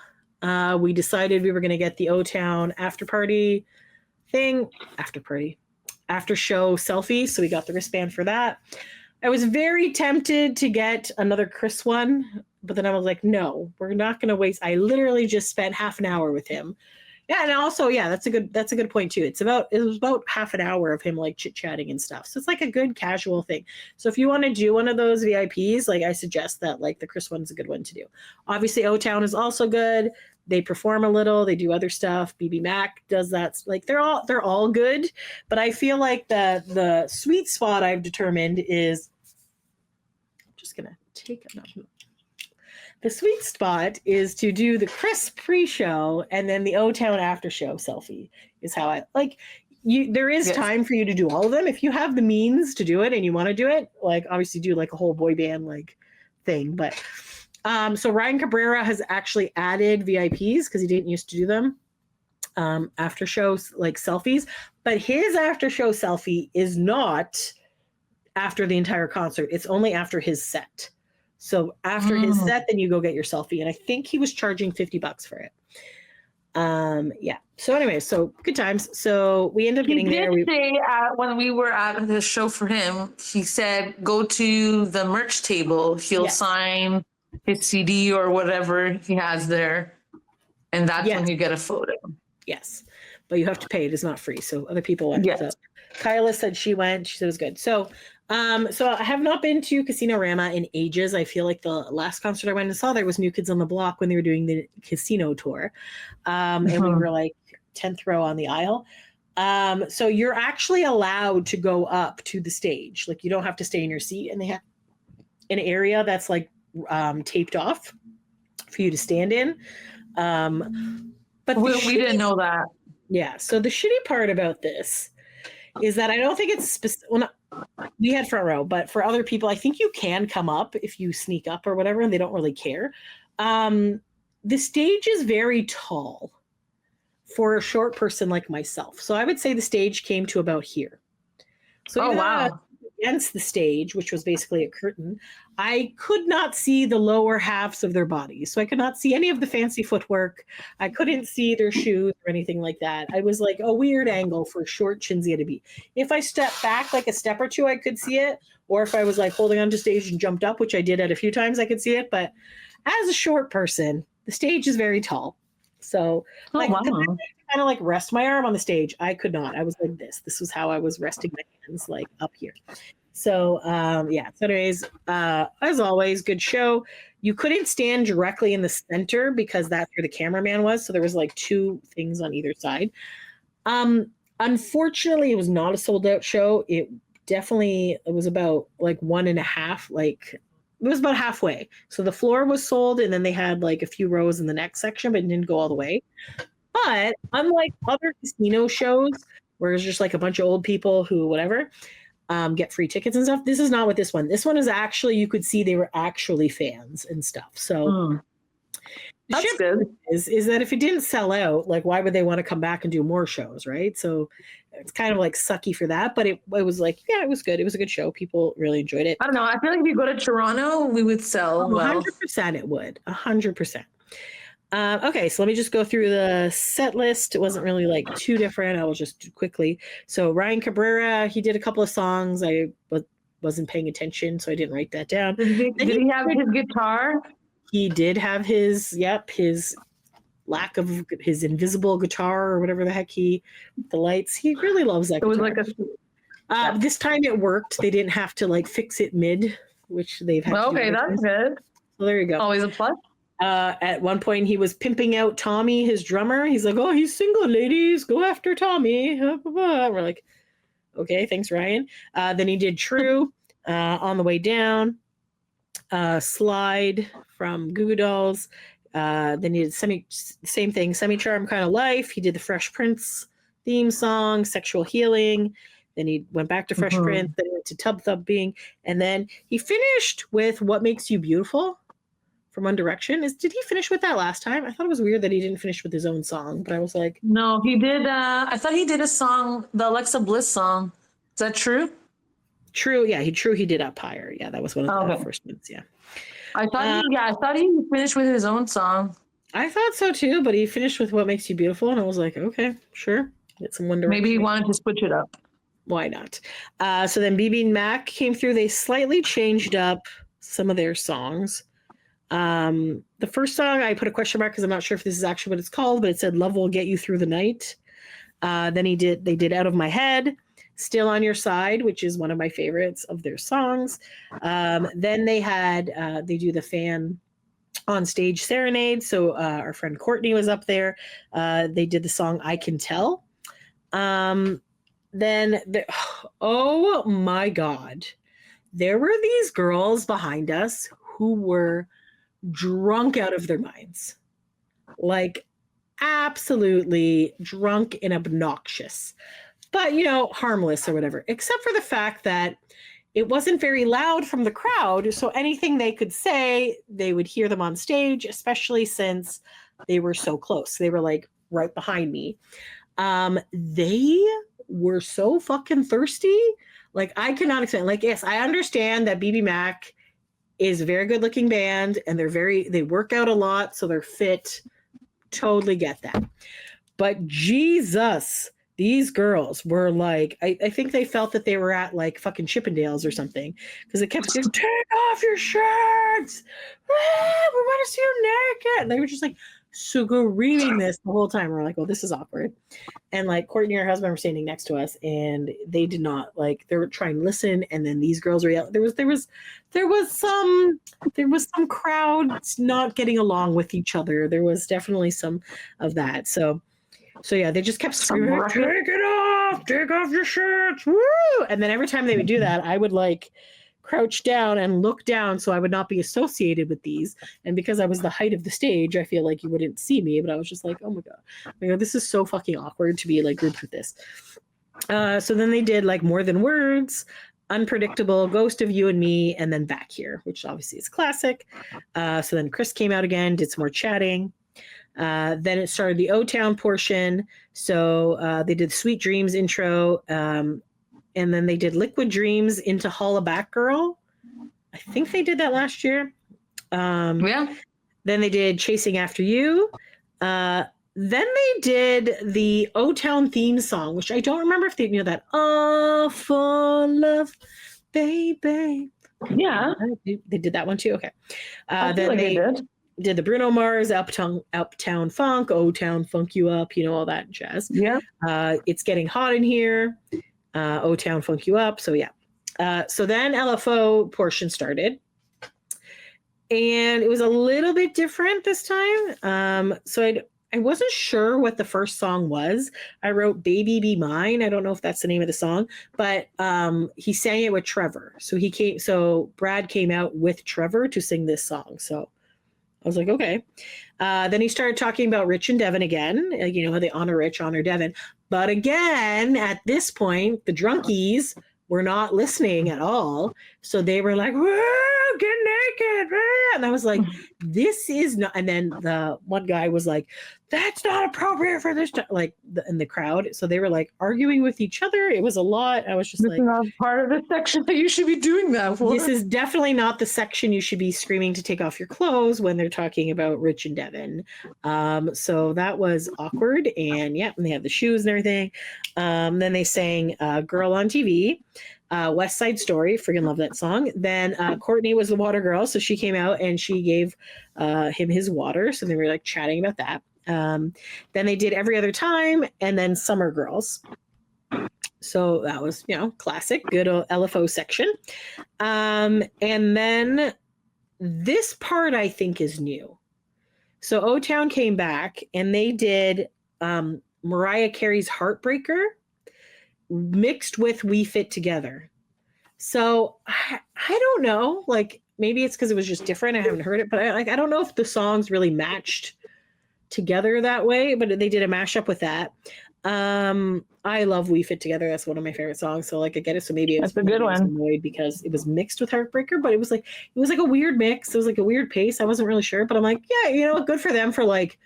We decided we were going to get the O-Town after show selfie. So we got the wristband for that. I was very tempted to get another Chris one, but then I was like, no, we're not going to waste. I literally just spent half an hour with him. Yeah. And also, yeah, that's a good point too. It was about half an hour of him like chit chatting and stuff. So it's like a good casual thing. So if you want to do one of those VIPs, like I suggest that like the Chris one's a good one to do. Obviously O-Town is also good. They perform a little, they do other stuff. BB Mac does that. Like they're all good, but I feel like the sweet spot I've determined is I'm just going to take a note. The sweet spot is to do the Chris pre-show and then the O-Town after show selfie is how I like you. There is time for you to do all of them. If you have the means to do it and you want to do it, like obviously do like a whole boy band like thing. But so Ryan Cabrera has actually added VIPs because he didn't used to do them after shows like selfies, but his after show selfie is not after the entire concert. It's only after his set. So after his set, then you go get your selfie. And I think he was charging $50 for it. Yeah. So anyway, so good times. So we ended up getting there. He did say when we were at the show for him, he said, go to the merch table. He'll sign his CD or whatever he has there. And that's when you get a photo. Yes. But you have to pay. It is not free. So other people went. Yes. So Kyla said she went. She said it was good. So I have not been to Casino Rama in ages. I feel like the last concert I went and saw there was New Kids on the Block when they were doing the casino tour. And we were like 10th row on the aisle. So you're actually allowed to go up to the stage. Like you don't have to stay in your seat, and they have an area that's like taped off for you to stand in. But we didn't know that. Yeah. So the shitty part about this is that I don't think it's we had front row, but for other people, I think you can come up if you sneak up or whatever, and they don't really care. The stage is very tall for a short person like myself. So I would say the stage came to about here. So against the stage, which was basically a curtain, I could not see the lower halves of their bodies. So I could not see any of the fancy footwork. I couldn't see their shoes or anything like that. I was like a weird angle for short Cinzia to be. If I stepped back like a step or two, I could see it. Or if I was like holding onto stage and jumped up, which I did at a few times, I could see it. But as a short person, the stage is very tall. So kind of like rest my arm on the stage. I could not. I was like this. This was how I was resting my hands, like up here. So So anyways, as always, good show. You couldn't stand directly in the center because that's where the cameraman was. So there was like two things on either side. Unfortunately, it was not a sold out show. It was about like 1.5, like it was about halfway. So the floor was sold, and then they had like a few rows in the next section, but it didn't go all the way. But unlike other casino shows where it's just like a bunch of old people who whatever get free tickets and stuff, this is not what this one. This one is actually, you could see they were actually fans and stuff. So that's good. Is that if it didn't sell out, like why would they want to come back and do more shows, right? So it's kind of like sucky for that, but it was like, yeah, it was good. It was a good show. People really enjoyed it. I don't know. I feel like if you go to Toronto, we would sell 100% it would. 100%. Okay, so let me just go through the set list. It wasn't really like too different. I will just do quickly. So Ryan Cabrera, he did a couple of songs. I wasn't paying attention, so I didn't write that down. Did he have his guitar? He did have his lack of his invisible guitar or whatever the heck the lights. He really loves that guitar. It was like this time it worked. They didn't have to like fix it mid, which they've had to do. Okay, that's good. So there you go. Always a plus. At one point, he was pimping out Tommy, his drummer. He's like, "Oh, he's single, ladies. Go after Tommy." We're like, "Okay, thanks, Ryan." Then he did True on the way down. Slide from Goo Goo Dolls. Then he did same thing, Semi-Charm Kind of Life. He did the Fresh Prince theme song, Sexual Healing. Then he went back to Fresh Prince. Then he went to Tub Thumping. And then he finished with What Makes You Beautiful from One Direction. Did he finish with that last time? I thought it was weird that he didn't finish with his own song, but I was like, no, he did. I thought he did a song, the Alexa Bliss song. Is that true? True. Yeah, he did Up Higher. Yeah, that was one of the first ones. Yeah. I thought he finished with his own song. I thought so too, but he finished with What Makes You Beautiful, and I was like, okay, sure. Get some One Direction. Maybe he wanted to switch it up. Why not? So then BB and Mac came through. They slightly changed up some of their songs. The first song I put a question mark because I'm not sure if this is actually what it's called, but it said Love Will Get You Through the Night. Then they did Out of My Head, Still on Your Side, which is one of my favorites of their songs. Then they do the fan on stage serenade. So our friend Courtney was up there. They did the song I Can Tell. Oh my God, there were these girls behind us who were drunk out of their minds, like absolutely drunk and obnoxious, but harmless or whatever, except for the fact that it wasn't very loud from the crowd. So anything they could say, they would hear them on stage, especially since they were so close. They were like right behind me. They were so fucking thirsty. Like, I cannot explain. Like, yes, I understand that BB Mac is a very good looking band and they work out a lot, so they're fit. Totally get that. But Jesus, these girls were like, I think they felt that they were at like fucking Chippendales or something, because it kept saying, take off your shirts. We want to see you naked. And they were just like screaming this the whole time. We're like, well, this is awkward. And like Courtney and her husband were standing next to us, and they did not like, they were trying to listen, and then these girls were yelling. There was some crowds not getting along with each other. There was definitely some of that. So yeah, they just kept screaming, take it off, take off your shirts, woo! And then every time they would do that, I would like crouch down and look down so I would not be associated with these. And because I was the height of the stage, I feel like you wouldn't see me, but I was just like, oh my God, this is so fucking awkward to be like grouped with this. So then they did like More Than Words, Unpredictable, Ghost of You and Me, and then Back Here, which obviously is classic. So then Chris came out again, did some more chatting. Then it started the O-Town portion. So they did Sweet Dreams intro. And then they did Liquid Dreams into Holla Back Girl. I think they did that last year. Yeah. Then they did Chasing After You. Then they did the O-Town theme song, which I don't remember if they knew that. Oh, for love, baby. Yeah. They did that one too. Okay. Then they did the Bruno Mars, Uptown Funk, O-Town Funk You Up, all that jazz. Yeah. It's Getting Hot in Here. O-Town Funk You Up. So yeah. So then LFO portion started, and it was a little bit different this time. So I wasn't sure what the first song was. I wrote Baby Be Mine. I don't know if that's the name of the song, but he sang it with Trevor. So Brad came out with Trevor to sing this song. So I was like, okay. Then he started talking about Rich and Devin again. How they honor Rich, honor Devin. But again, at this point, the drunkies were not listening at all. So they were like, whoa, get naked. And I was like, this is not. And then the one guy was like, that's not appropriate for this, in the crowd. So they were like arguing with each other. It was a lot. I was just this is not part of the section that you should be doing that for. This is definitely not the section you should be screaming to take off your clothes when they're talking about Rich and Devin. So that was awkward. And yeah, and they had the shoes and everything. Then they sang Girl on TV. West Side Story, freaking love that song. Then Courtney was the water girl, so she came out and she gave him his water. So they were like chatting about that. Then they did Every Other Time, and then Summer Girls. So that was, classic, good old LFO section. And then this part I think is new. So O-Town came back and they did Mariah Carey's Heartbreaker mixed with We Fit Together. So I don't know, like maybe it's because it was just different. I haven't heard it, but I don't know if the songs really matched together that way, but they did a mashup with that. I love We Fit Together. That's one of my favorite songs. So like I get it. So maybe that's a good one. Annoyed because it was mixed with Heartbreaker, but it was like a weird mix. It was like a weird pace. I wasn't really sure, but I'm like, yeah, you know, good for them for like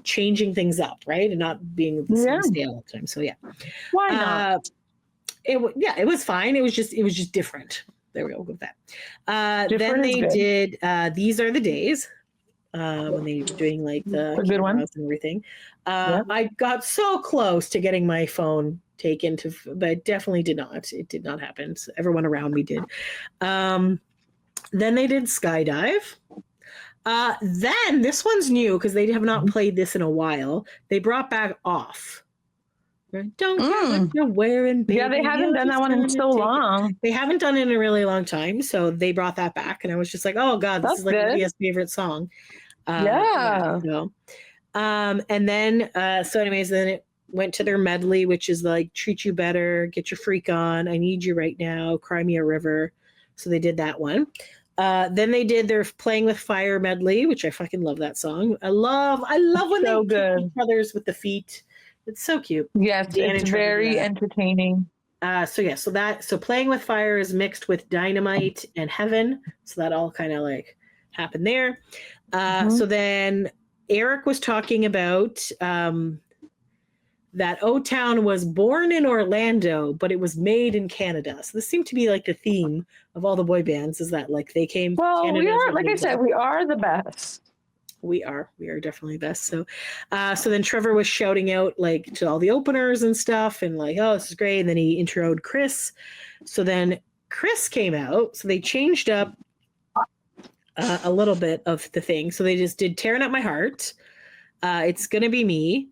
changing things up, right? And not being the same style all the time. So yeah. Why not? It was fine. It was just different. There we go with that. Then they did These Are the Days. When they were doing like the good one and everything. I got so close to getting my phone taken but it definitely did not. It did not happen. So everyone around me did. Then they did Skydive. Then this one's new because they have not played this in a while. They brought back Off. Don't care what you're wearing, baby. Yeah, they haven't done that one in so long. They haven't done it in a really long time, so they brought that back, and I was just like, "Oh God, this is like Leah's favorite song." And then, so anyways, then it went to their medley, which is like Treat You Better, Get Your Freak On, I Need You Right Now, Cry Me a River. So they did that one. Then they did their Playing with Fire medley, which I fucking love that song. I love when they kick each other's with the feet. It's so cute. Yes, it's very entertaining. So Playing with Fire is mixed with Dynamite and Heaven. So that all kind of like happened there. So then Eric was talking about that O-Town was born in Orlando, but it was made in Canada. So this seemed to be like the theme of all the boy bands, is that like they came. Well, Canada, we are, like I said, we are the best. We are definitely best. So, so then Trevor was shouting out like to all the openers and stuff and like, oh, this is great. And then he introed Chris. So then Chris came out. So they changed up a little bit of the thing. So they just did Tearing Up My Heart. It's Gonna Be Me.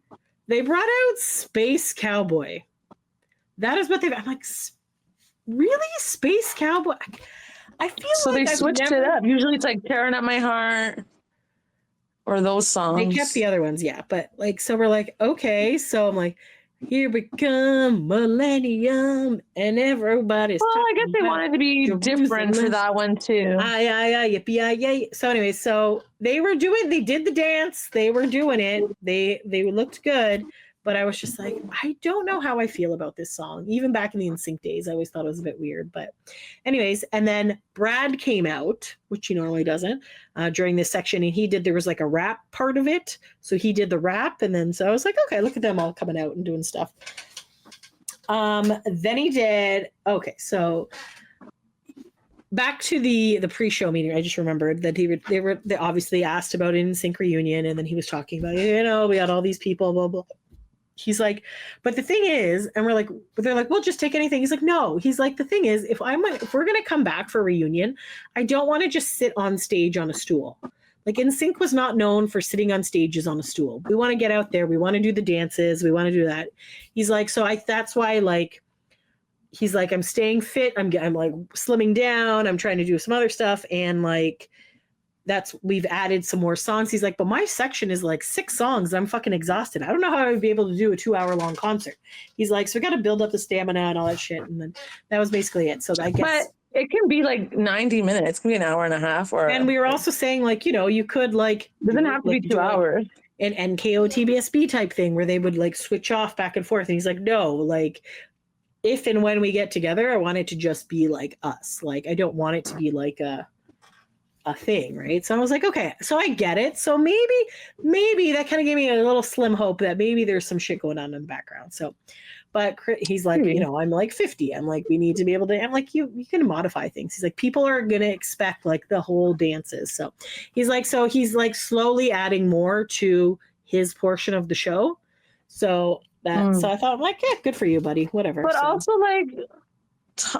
They brought out Space Cowboy. That is what I'm like, really? Space Cowboy? I feel so like they switched it up. Usually it's like Tearing Up My Heart. Or those songs. They kept the other ones, yeah. But like, so we're like, okay. So I'm like, here we come, millennium, and everybody's. Well, I guess they wanted to be different for that one too. Yippee. So anyway, so they did the dance. They were doing it. They looked good. But I was just like, I don't know how I feel about this song. Even back in the NSYNC days, I always thought it was a bit weird. But anyways, and then Brad came out, which he normally doesn't, during this section. And there was like a rap part of it. So he did the rap. And then, so I was like, okay, look at them all coming out and doing stuff. Then he did, okay, so back to the pre-show meeting, I just remembered that they obviously asked about an NSYNC reunion. And then he was talking about, we got all these people, blah, blah. He's like, but the thing is, and we're like, but they're like, well, just take anything. He's like, no. He's like, the thing is, if we're gonna come back for a reunion, I don't want to just sit on stage on a stool. Like NSYNC was not known for sitting on stages on a stool. We want to get out there. We want to do the dances. We want to do that. He's like, so that's why like, he's like, I'm staying fit. I'm like slimming down. I'm trying to do some other stuff, and like. We've added some more songs. He's like, but my section is like 6 songs. I'm fucking exhausted. I don't know how I would be able to do a 2-hour-long concert. He's like, so we got to build up the stamina and all that shit. And then that was basically it. So I guess. But it can be like 90 minutes. It can be an hour and a half. And we were also saying like, you could like. Doesn't have to be 2 hours. An NKO TBSB type thing where they would like switch off back and forth. And he's like, no, like if and when we get together, I want it to just be like us. Like, I don't want it to be like a thing, right? So I was like, okay, so I get it. So maybe that kind of gave me a little slim hope that maybe there's some shit going on in the background. So, but he's like, I'm like 50. I'm like, we need to be able to. I'm like, you can modify things. He's like, people are gonna expect like the whole dances. So he's like slowly adding more to his portion of the show. So so I thought, I'm like, yeah, good for you, buddy. Whatever. But also like,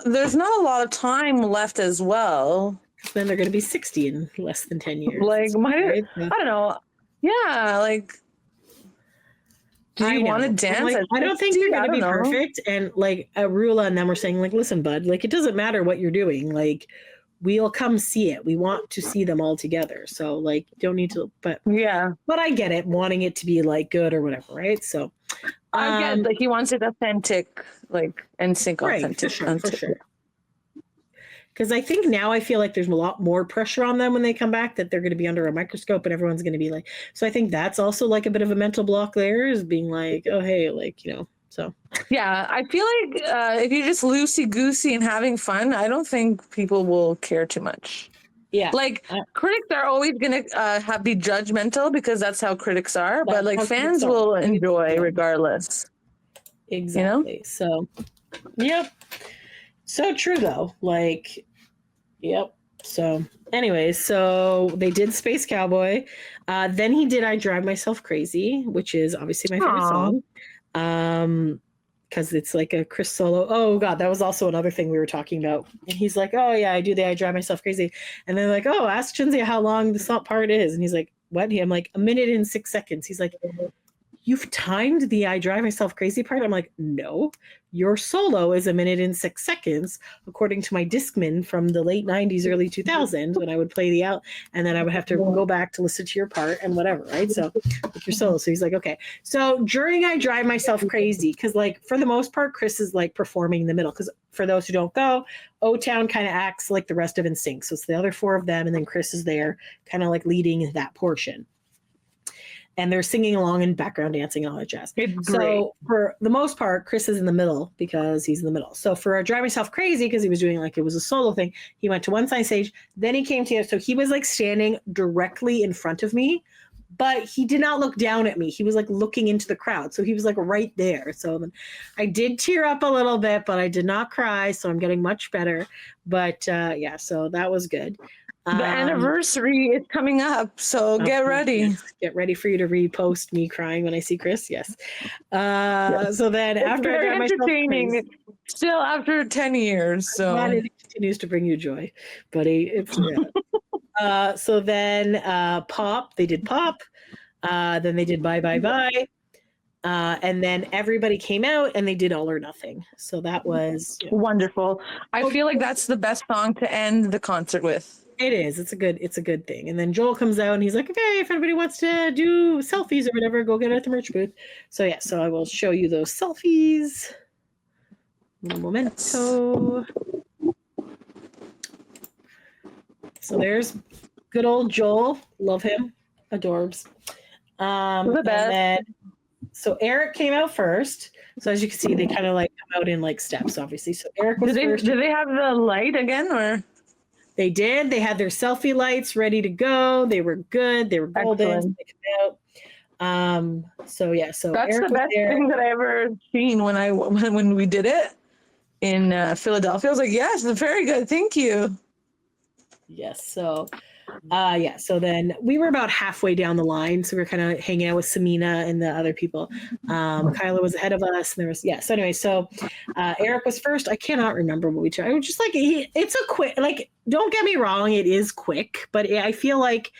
there's not a lot of time left as well. Then they're going to be 60 in less than 10 years. Like, I don't know. Yeah, like, do you want to dance? Like, I don't think they're going to be perfect. And like, Arula and them were saying, like, listen, bud, like, it doesn't matter what you're doing. Like, we'll come see it. We want to see them all together. So, like, don't need to, but I get it, wanting it to be like good or whatever, right? So, I get like he wants it authentic, like NSYNC authentic. Right, for sure. Because I think now I feel like there's a lot more pressure on them when they come back, that they're going to be under a microscope and everyone's going to be like, so I think that's also like a bit of a mental block there, is being like, oh, hey, like, you know, so. Yeah, I feel like if you're just loosey-goosey and having fun, I don't think people will care too much. Yeah. Like, critics are always going to be judgmental because that's how critics are, but like fans will enjoy regardless. Exactly. You know? So, yep. So true though. Like, yep. So anyways, so they did Space Cowboy. Then he did I Drive Myself Crazy, which is obviously my favorite song. Because it's like a Chris solo. Oh God, that was also another thing we were talking about. And he's like, oh yeah, I do the I Drive Myself Crazy. And they're like, oh, ask Cinzia how long the song part is. And he's like, what? I'm like, 1 minute and 6 seconds. He's like, you've timed the I Drive Myself Crazy part? I'm like, no, your solo is 1 minute and 6 seconds, according to my Discman from the late 90s, early 2000s, when I would play the out, and then I would have to go back to listen to your part and whatever, right? So with your solo. So he's like, okay. So during I Drive Myself Crazy, because like for the most part, Chris is like performing in the middle, because for those who don't go, O-Town kind of acts like the rest of NSYNC. So it's the other 4 of them, and then Chris is there kind of like leading that portion. And they're singing along and background dancing and all that jazz. So for the most part, Chris is in the middle because he's in the middle. So for I Drive Myself Crazy, because he was doing like it was a solo thing, he went to one side stage, then he came to the other. So he was like standing directly in front of me, but he did not look down at me. He was like looking into the crowd. So he was like right there. So then I did tear up a little bit, but I did not cry. So I'm getting much better. But yeah, so that was good. The anniversary is coming up, so get ready. Yes. Get ready for you to repost me crying when I see Chris. Yes. So then after it's very I got entertaining, myself still after 10 years. So it continues to bring you joy, buddy. It's so then Pop. They did Pop. Then they did Bye Bye Bye. And then everybody came out and they did All or Nothing. So that was wonderful. I feel like that's the best song to end the concert with. It is. It's a good thing. And then Joel comes out and he's like, okay, if anybody wants to do selfies or whatever, go get it at the merch booth. So yeah, so I will show you those selfies. Un momento. So there's good old Joel. Love him. Adorbs. The best. And then, so Eric came out first. So as you can see, they kind of like come out in like steps, obviously. So Eric was first. Did they have the light again, or? They did. They had their selfie lights ready to go. They were good. They were golden. They came out. So yeah. So that's Eric the best thing that I ever seen when we did it in Philadelphia. I was like, yes, very good. Thank you. Yes. So yeah. So then we were about halfway down the line. So we were kind of hanging out with Samina and the other people. Kyla was ahead of us. And there was, yeah. So anyway, so Eric was first. I cannot remember what we tried. I was just like, it's a quick, like, don't get me wrong. It is quick, but I feel like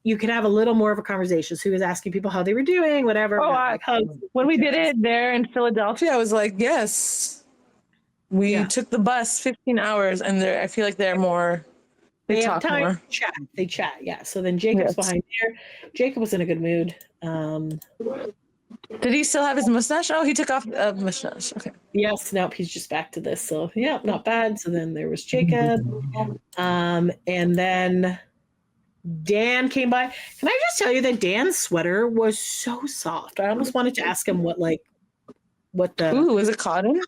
you could have a little more of a conversation. So he was asking people how they were doing, whatever. When we did it there in Philadelphia, I was like, yes, we took the bus 15 hours and I feel like they're more, They have time more. To chat. They chat, yeah. So then Jacob's behind there. Jacob was in a good mood. Did he still have his mustache? Oh, he took off the mustache. Okay. Yes, nope, he's just back to this. So yeah, not bad. So then there was Jacob. And then Dan came by. Can I just tell you that Dan's sweater was so soft? I almost wanted to ask him what the Ooh, was it cotton?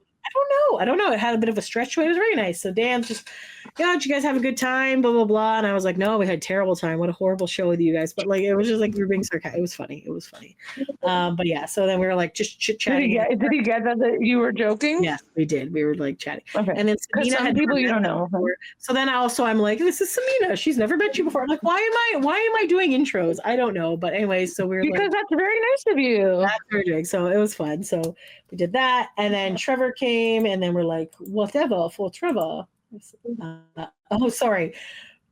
I don't know. It had a bit of a stretch to it. It was very nice. So Dan's just, did you guys have a good time? Blah, blah, blah. And I was like, no, we had a terrible time. What a horrible show with you guys. But like, it was just like, we were being sarcastic. It was funny. But yeah, so then we were like, just chit-chatting. Did he get that you were joking? Yes, we did. We were like chatting. Okay. And then Samina had people you don't know. So then I'm like, this is Samina. She's never met you before. I'm like, why am I doing intros? I don't know. But anyway, so we were because that's very nice of you. That's what we're doing. So it was fun. So we did that. And then Trevor came and then we're like, whatever for Trevor. Oh, sorry.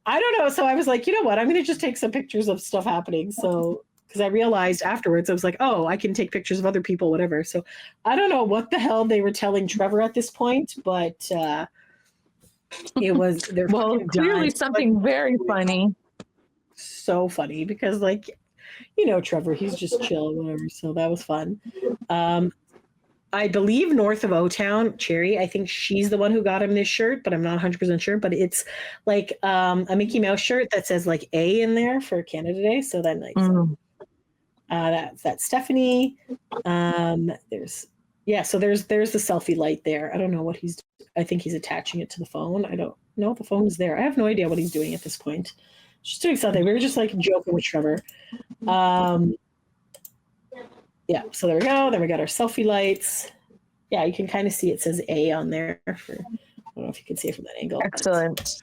I don't know. So I was like, you know what? I'm going to just take some pictures of stuff happening. So, because I realized afterwards, I was like, oh, I can take pictures of other people, whatever. So I don't know what the hell they were telling Trevor at this point, but it was, well, clearly something very funny. So funny because like, Trevor, he's just chill, whatever. So that was fun. I believe north of O-Town, Cherry, I think she's the one who got him this shirt, but I'm not 100% sure. But it's like a Mickey Mouse shirt that says like A in there for Canada Day. So then like that's Stephanie. There's so there's the selfie light there. I don't know what I think he's attaching it to the phone. I don't know if the phone is there. I have no idea what he's doing at this point. Just doing something. We were just like joking with Trevor. Yeah, so there we go. Then we got our selfie lights. Yeah, you can kind of see it says A on there. I don't know if you can see it from that angle. Excellent.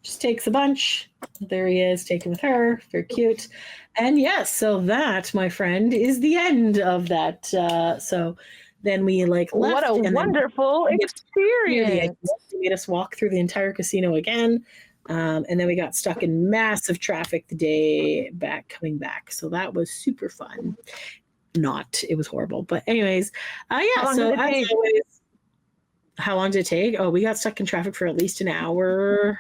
Just takes a bunch. There he is, taken with her. Very cute. And yes, so that, my friend, is the end of that. So then we like left. What a wonderful experience. They made us walk through the entire casino again. And then we got stuck in massive traffic the day coming back. So that was super fun. It was horrible. But anyways, yeah. So as always, how long did it take? Oh, we got stuck in traffic for at least an hour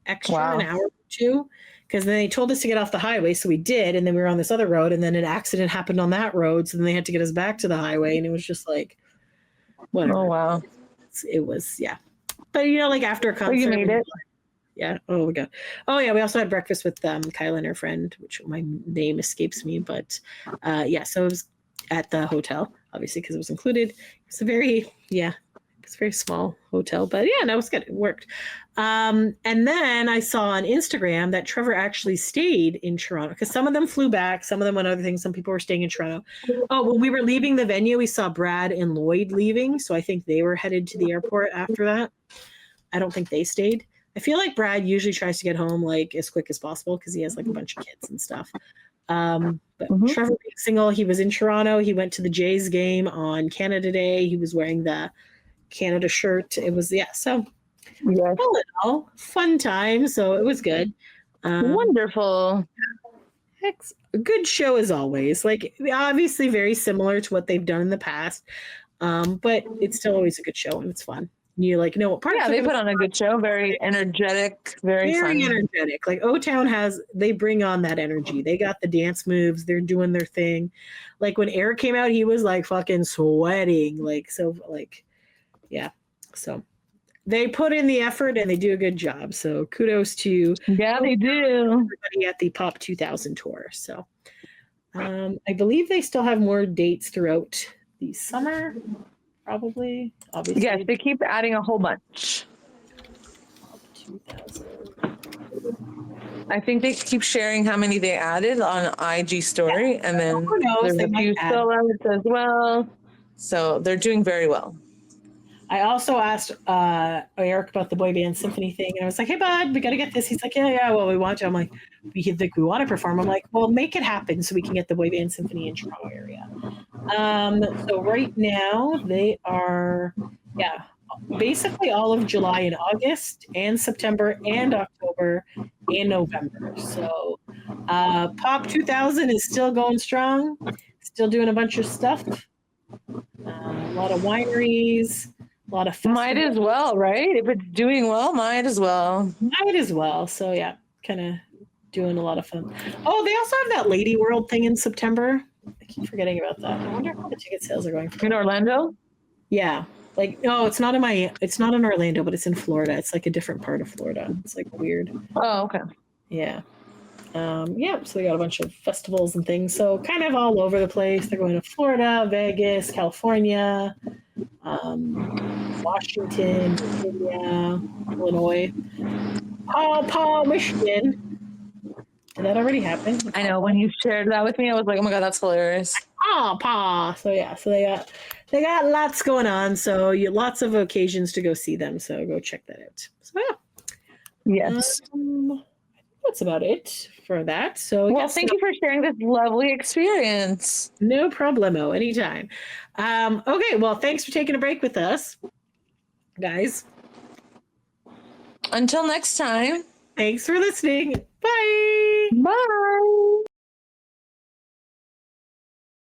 extra, an hour or two. Because then they told us to get off the highway. So we did. And then we were on this other road. And then an accident happened on that road. So then they had to get us back to the highway. And it was just like, whatever. Oh, wow. It was, yeah. But, like after a concert. You made it. Yeah. Oh my God. Oh yeah. We also had breakfast with Kyla and her friend, which my name escapes me, but yeah. So it was at the hotel, obviously, because it was included. It's a very small hotel, but yeah, no, it was good. It worked. And then I saw on Instagram that Trevor actually stayed in Toronto because some of them flew back, some of them went other things. Some people were staying in Toronto. Oh, when we were leaving the venue, we saw Brad and Lloyd leaving. So I think they were headed to the airport after that. I don't think they stayed. I feel like Brad usually tries to get home like as quick as possible because he has like a bunch of kids and stuff. But Trevor being single, he was in Toronto. He went to the Jays game on Canada Day. He was wearing the Canada shirt. It was, so all in all, fun time. So it was good. Wonderful. A good show as always. Like obviously very similar to what they've done in the past. But it's still always a good show and it's fun. You like know what part? Yeah, they put on a good show. Very energetic, very fun. Energetic. Like O-Town they bring on that energy. They got the dance moves. They're doing their thing. Like when Eric came out, he was like fucking sweating. So they put in the effort and they do a good job. So kudos to they do everybody at the Pop 2000 tour. So I believe they still have more dates throughout the summer. Probably, obviously. Yes, they keep adding a whole bunch. 2000. I think they keep sharing how many they added on IG story, and then there's a few sellouts as well. So they're doing very well. I also asked Eric about the boy band symphony thing, and I was like, "Hey, bud, we got to get this." He's like, "Yeah, well, we want to." I'm like, "We want to perform." I'm like, "Well, make it happen so we can get the boy band symphony in Toronto area." So right now they are, basically all of July and August, and September and October and November. So Pop 2000 is still going strong, still doing a bunch of stuff. A lot of wineries. A lot of festivals. Might as well, right? If it's doing well, might as well. So yeah, kind of doing a lot of fun. Oh, they also have that Lady World thing in September. I keep forgetting about that. I wonder how the ticket sales are going. In Orlando? Yeah. Like, no, it's not in Orlando, but it's in Florida. It's like a different part of Florida. It's like weird. Oh, okay. Yeah. So they got a bunch of festivals and things. So kind of all over the place. They're going to Florida, Vegas, California, Washington, Virginia, Illinois, Paul, Michigan. Did that already happen? I know. When you shared that with me, I was like, oh my God, that's hilarious. Paw. So they got lots going on. So lots of occasions to go see them. So go check that out. So Yes. That's about it for that. So thank you for sharing this lovely experience. No problemo, anytime. Okay, well, thanks for taking a break with us, guys. Until next time. Thanks for listening. Bye. Bye.